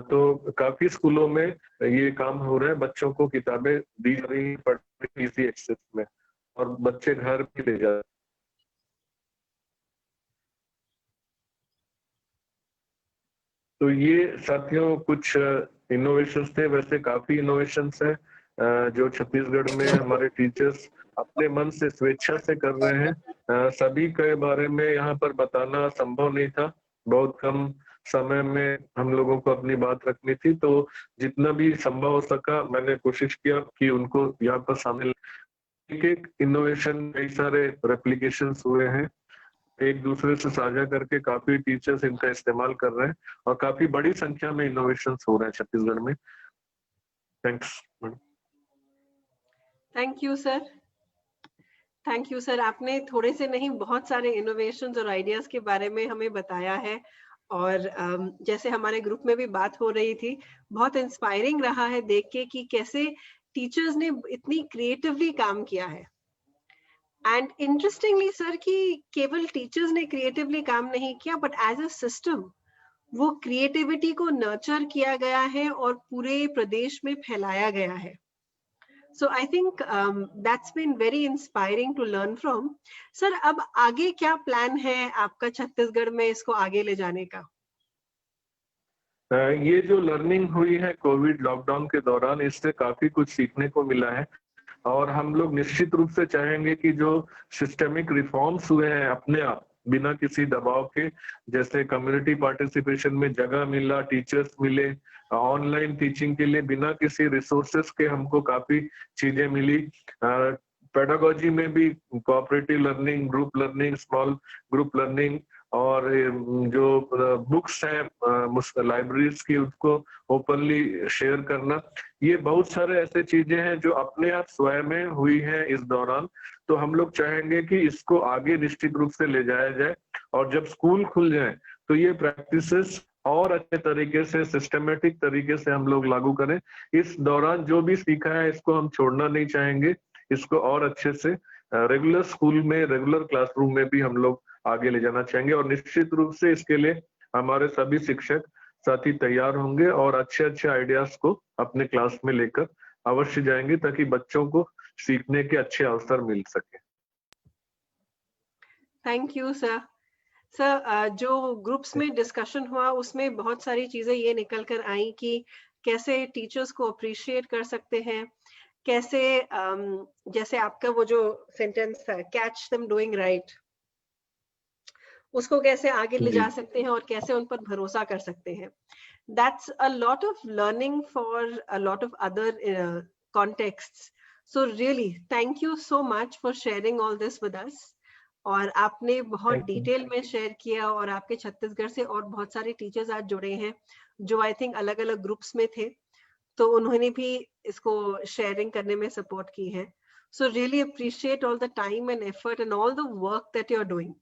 तो काफी स्कूलों में ये काम हो रहा है, बच्चों को किताबें दी जा रही पढ़ने इजी एक्सेस में और बच्चे घर भी ले जा रहे हैं। तो ये साथियों कुछ इनोवेशंस थे। वैसे काफी इनोवेशंस हैं जो छत्तीसगढ़ में हमारे टीचर्स अपने मन से स्वेच्छा से कर रहे हैं। सभी के बारे में यहाँ पर बताना संभव नहीं था, बहुत कम समय में हम लोगों को अपनी बात रखनी थी, तो जितना भी संभव हो सका मैंने कोशिश किया कि उनको यहाँ पर शामिल। एक एक इनोवेशन कई सारे रेप्लिकेशंस हुए हैं। एक दूसरे से साझा करके काफी टीचर्स इनका इस्तेमाल कर रहे हैं और काफी बड़ी संख्या में इनोवेशंस हो रहे हैं छत्तीसगढ़ में। Thanks. Thank you sir. Thank you sir, आपने थोड़े से नहीं बहुत सारे इनोवेशंस और आइडियाज के बारे में हमें बताया है। और जैसे हमारे ग्रुप में भी बात हो रही थी, बहुत इंस्पायरिंग रहा है देख के कि कैसे टीचर्स ने इतनी क्रिएटिवली काम किया है। एंड इंटरेस्टिंगली सर कि केवल टीचर्स ने क्रिएटिवली काम नहीं किया, बट एज अ सिस्टम वो क्रिएटिविटी को नर्चर किया गया है और पूरे प्रदेश में फैलाया गया है। So I think that's been very inspiring to learn from. Sir, अब आगे क्या प्लान है आपका छत्तीसगढ़ में इसको आगे ले जाने का? ये जो लर्निंग हुई है कोविड लॉकडाउन के दौरान, इससे काफी कुछ सीखने को मिला है और हम लोग निश्चित रूप से चाहेंगे कि जो सिस्टेमिक रिफॉर्म्स हुए हैं अपने आप बिना किसी दबाव के, जैसे कम्युनिटी पार्टिसिपेशन में जगह मिला, टीचर्स मिले, ऑनलाइन टीचिंग के लिए बिना किसी रिसोर्सेस के हमको काफी चीजें मिली, पेडागोजी में भी cooperative learning, group learning, small group learning, और जो बुक्स हैं लाइब्रेरीज की उसको ओपनली शेयर करना, ये बहुत सारे ऐसे चीजें हैं जो अपने आप स्वयं में हुई हैं इस दौरान। तो हम लोग चाहेंगे कि इसको आगे निश्चित रूप से ले जाया जाए और जब स्कूल खुल जाए तो ये प्रैक्टिसेस और अच्छे तरीके से सिस्टमेटिक तरीके से हम लोग लागू करें। इस दौरान जो भी सीखा है इसको हम छोड़ना नहीं चाहेंगे, इसको और अच्छे से रेगुलर स्कूल में, रेगुलर क्लासरूम में भी हम लोग आगे ले जाना चाहेंगे और निश्चित रूप से इसके लिए हमारे सभी शिक्षक साथी तैयार होंगे और अच्छे अच्छे आइडियाज को अपने क्लास में लेकर अवश्य जाएंगे ताकि बच्चों को सीखने के अच्छे अवसर मिल सके। Thank you sir. सर, जो ग्रुप्स में डिस्कशन हुआ उसमें बहुत सारी चीजें ये निकल कर आई कि कैसे टीचर्स को अप्रिशिएट कर सकते हैं, कैसे जैसे आपका वो जो सेंटेंस था कैच देम डूइंग राइट, उसको कैसे आगे ले जा सकते हैं और कैसे उन पर भरोसा कर सकते हैं। That's a lot of learning for a lot of other contexts. So really, thank you so much for sharing all this with us. और आपने बहुत डिटेल में शेयर किया और आपके छत्तीसगढ़ से और बहुत सारे टीचर्स आज जुड़े हैं जो आई थिंक अलग अलग ग्रुप्स में थे, तो उन्होंने भी इसको शेयरिंग करने में सपोर्ट की है। So really appreciate all the time and effort and all the work that you are doing,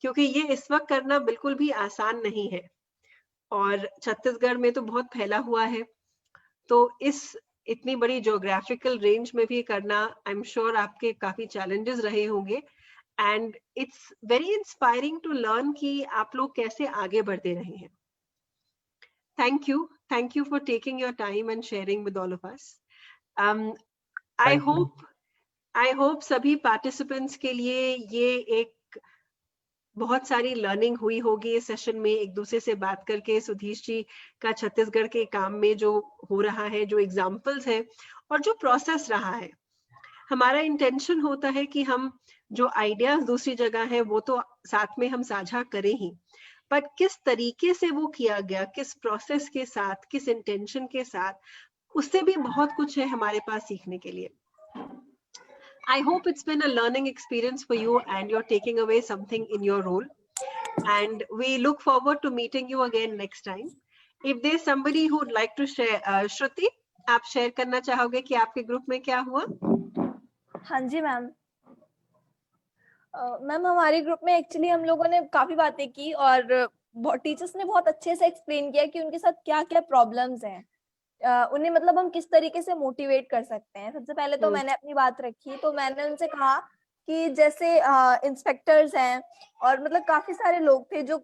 क्योंकि ये इस वक्त करना बिल्कुल भी आसान नहीं है और छत्तीसगढ़ में तो बहुत फैला हुआ है, तो इस इतनी बड़ी ज्योग्राफिकल रेंज में भी करना आई एम श्योर आपके काफी चैलेंजेस रहे होंगे। And it's very inspiring to learn कि आप लोग कैसे आगे बढ़ते रहे हैं। Thank you for taking your time and sharing with all of us. I hope सभी पार्टिसिपेंट्स के लिए ये एक बहुत सारी लर्निंग हुई होगी इस सेशन में, एक दूसरे से बात करके सुधीश जी का छत्तीसगढ़ के काम में जो हो रहा है, जो एग्जाम्पल्स है और जो प्रोसेस रहा है। हमारा इंटेंशन होता है कि हम जो आइडियाज दूसरी जगह है वो तो साथ में हम साझा करें ही, बट किस तरीके से वो किया गया, किस प्रोसेस के साथ, किस इंटेंशन के साथ, उससे भी बहुत कुछ है हमारे पास सीखने के लिए। I hope it's been a learning experience for you and you're taking away something in your role. And we look forward to meeting you again next time. If there's somebody who would like to share, Shruti, आप share करना चाहोगे कि आपके group में क्या हुआ? हाँ जी ma'am. Ma'am हमारे ग्रुप में एक्चुअली हम लोगों ने काफी बातें की और टीचर्स ने बहुत अच्छे से एक्सप्लेन किया कि उनके साथ क्या क्या प्रॉब्लम्स हैं, उन्हें मतलब हम किस तरीके से मोटिवेट कर सकते हैं। सबसे पहले तो मैंने अपनी बात रखी, तो मैंने उनसे कहा कि जैसे इंस्पेक्टर्स हैं और मतलब काफी सारे लोग थे जो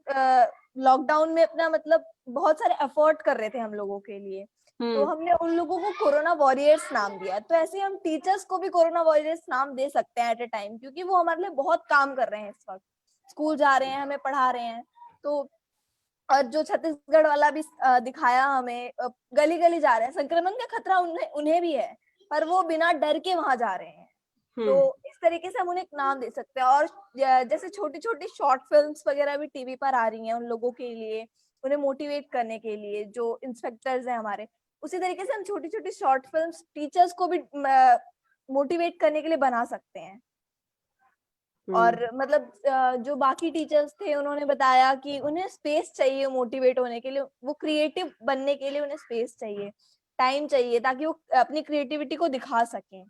लॉकडाउन में अपना मतलब बहुत सारे एफर्ट कर रहे थे हम लोगों के लिए, तो हमने उन लोगों को कोरोना वॉरियर्स नाम दिया। तो ऐसे हम टीचर्स को भी कोरोना वॉरियर्स नाम दे सकते हैं एट ए टाइम, क्योंकि वो हमारे लिए बहुत काम कर रहे हैं इस वक्त, स्कूल जा रहे हैं, हमें पढ़ा रहे हैं। तो और जो छत्तीसगढ़ वाला भी दिखाया हमें, गली गली जा रहे हैं, संक्रमण का खतरा उन्हें भी है पर वो बिना डर के वहां जा रहे हैं। तो इस तरीके से हम उन्हें एक नाम दे सकते हैं। और जैसे छोटी छोटी शॉर्ट फिल्म्स वगैरह भी टीवी पर आ रही हैं उन लोगों के लिए, उन्हें मोटिवेट करने के लिए, जो इंस्पेक्टर्स हैं हमारे, उसी तरीके से हम छोटी छोटी शॉर्ट फिल्म्स टीचर्स को भी मोटिवेट करने के लिए बना सकते हैं। और मतलब जो बाकी टीचर्स थे उन्होंने बताया कि उन्हें स्पेस चाहिए मोटिवेट होने के लिए, वो क्रिएटिव बनने के लिए उन्हें स्पेस चाहिए, टाइम चाहिए, ताकि वो अपनी क्रिएटिविटी को दिखा सकें।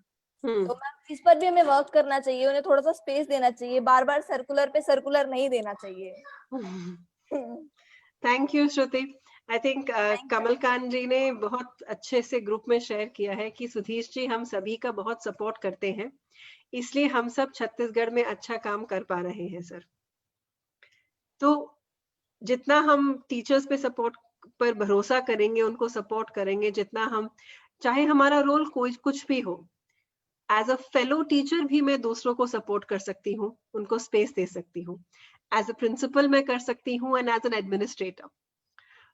तो मैम इस पर भी हमें वर्क करना चाहिए, उन्हें थोड़ा सा स्पेस देना चाहिए, बार बार सर्कुलर पे सर्कुलर नहीं देना चाहिए। Thank you Shruti. I think Kamal Kant ji ने बहुत अच्छे से ग्रुप में शेयर किया है कि सुधीश जी हम सभी का बहुत सपोर्ट करते हैं, इसलिए हम सब छत्तीसगढ़ में अच्छा काम कर पा रहे हैं सर। तो जितना हम टीचर्स पे सपोर्ट पर भरोसा करेंगे, उनको सपोर्ट करेंगे, जितना हम, चाहे हमारा रोल कोई कुछ भी हो, एज अ फेलो टीचर भी मैं दूसरों को सपोर्ट कर सकती हूँ, उनको स्पेस दे सकती हूँ, एज अ प्रिंसिपल मैं कर सकती हूँ, and as an administrator.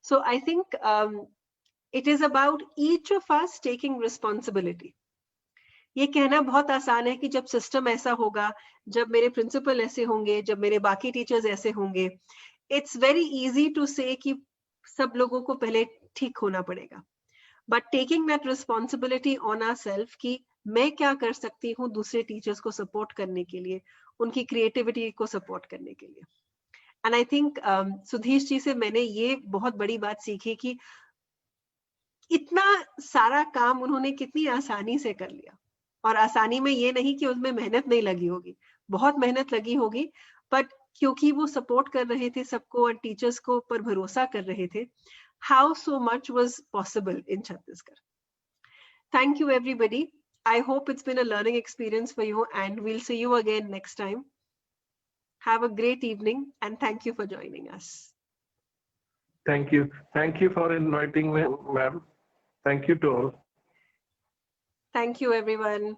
So I think it is about each of us taking responsibility. ये कहना बहुत आसान है कि जब सिस्टम ऐसा होगा, जब मेरे प्रिंसिपल ऐसे होंगे, जब मेरे बाकी टीचर्स ऐसे होंगे, इट्स वेरी इजी टू से कि सब लोगों को पहले ठीक होना पड़ेगा। But taking that responsibility on our self कि मैं क्या कर सकती हूँ दूसरे टीचर्स को सपोर्ट करने के लिए, उनकी क्रिएटिविटी को सपोर्ट करने के लिए। एंड आई थिंक सुधीश जी से मैंने ये बहुत बड़ी बात सीखी कि इतना सारा काम उन्होंने कितनी आसानी से कर लिया। और आसानी में ये नहीं कि उसमें मेहनत नहीं लगी होगी, बहुत मेहनत लगी होगी, बट क्योंकि वो सपोर्ट कर रहे थे सबको और टीचर्स को पर भरोसा कर रहे थे, how so much was possible in Chhattisgarh. Thank you everybody. I hope it's been a learning experience for you, and we'll see you again next time. Have a great evening and thank you for joining us. Thank you. Thank you for inviting me, ma'am. Thank you to all. Thank you everyone.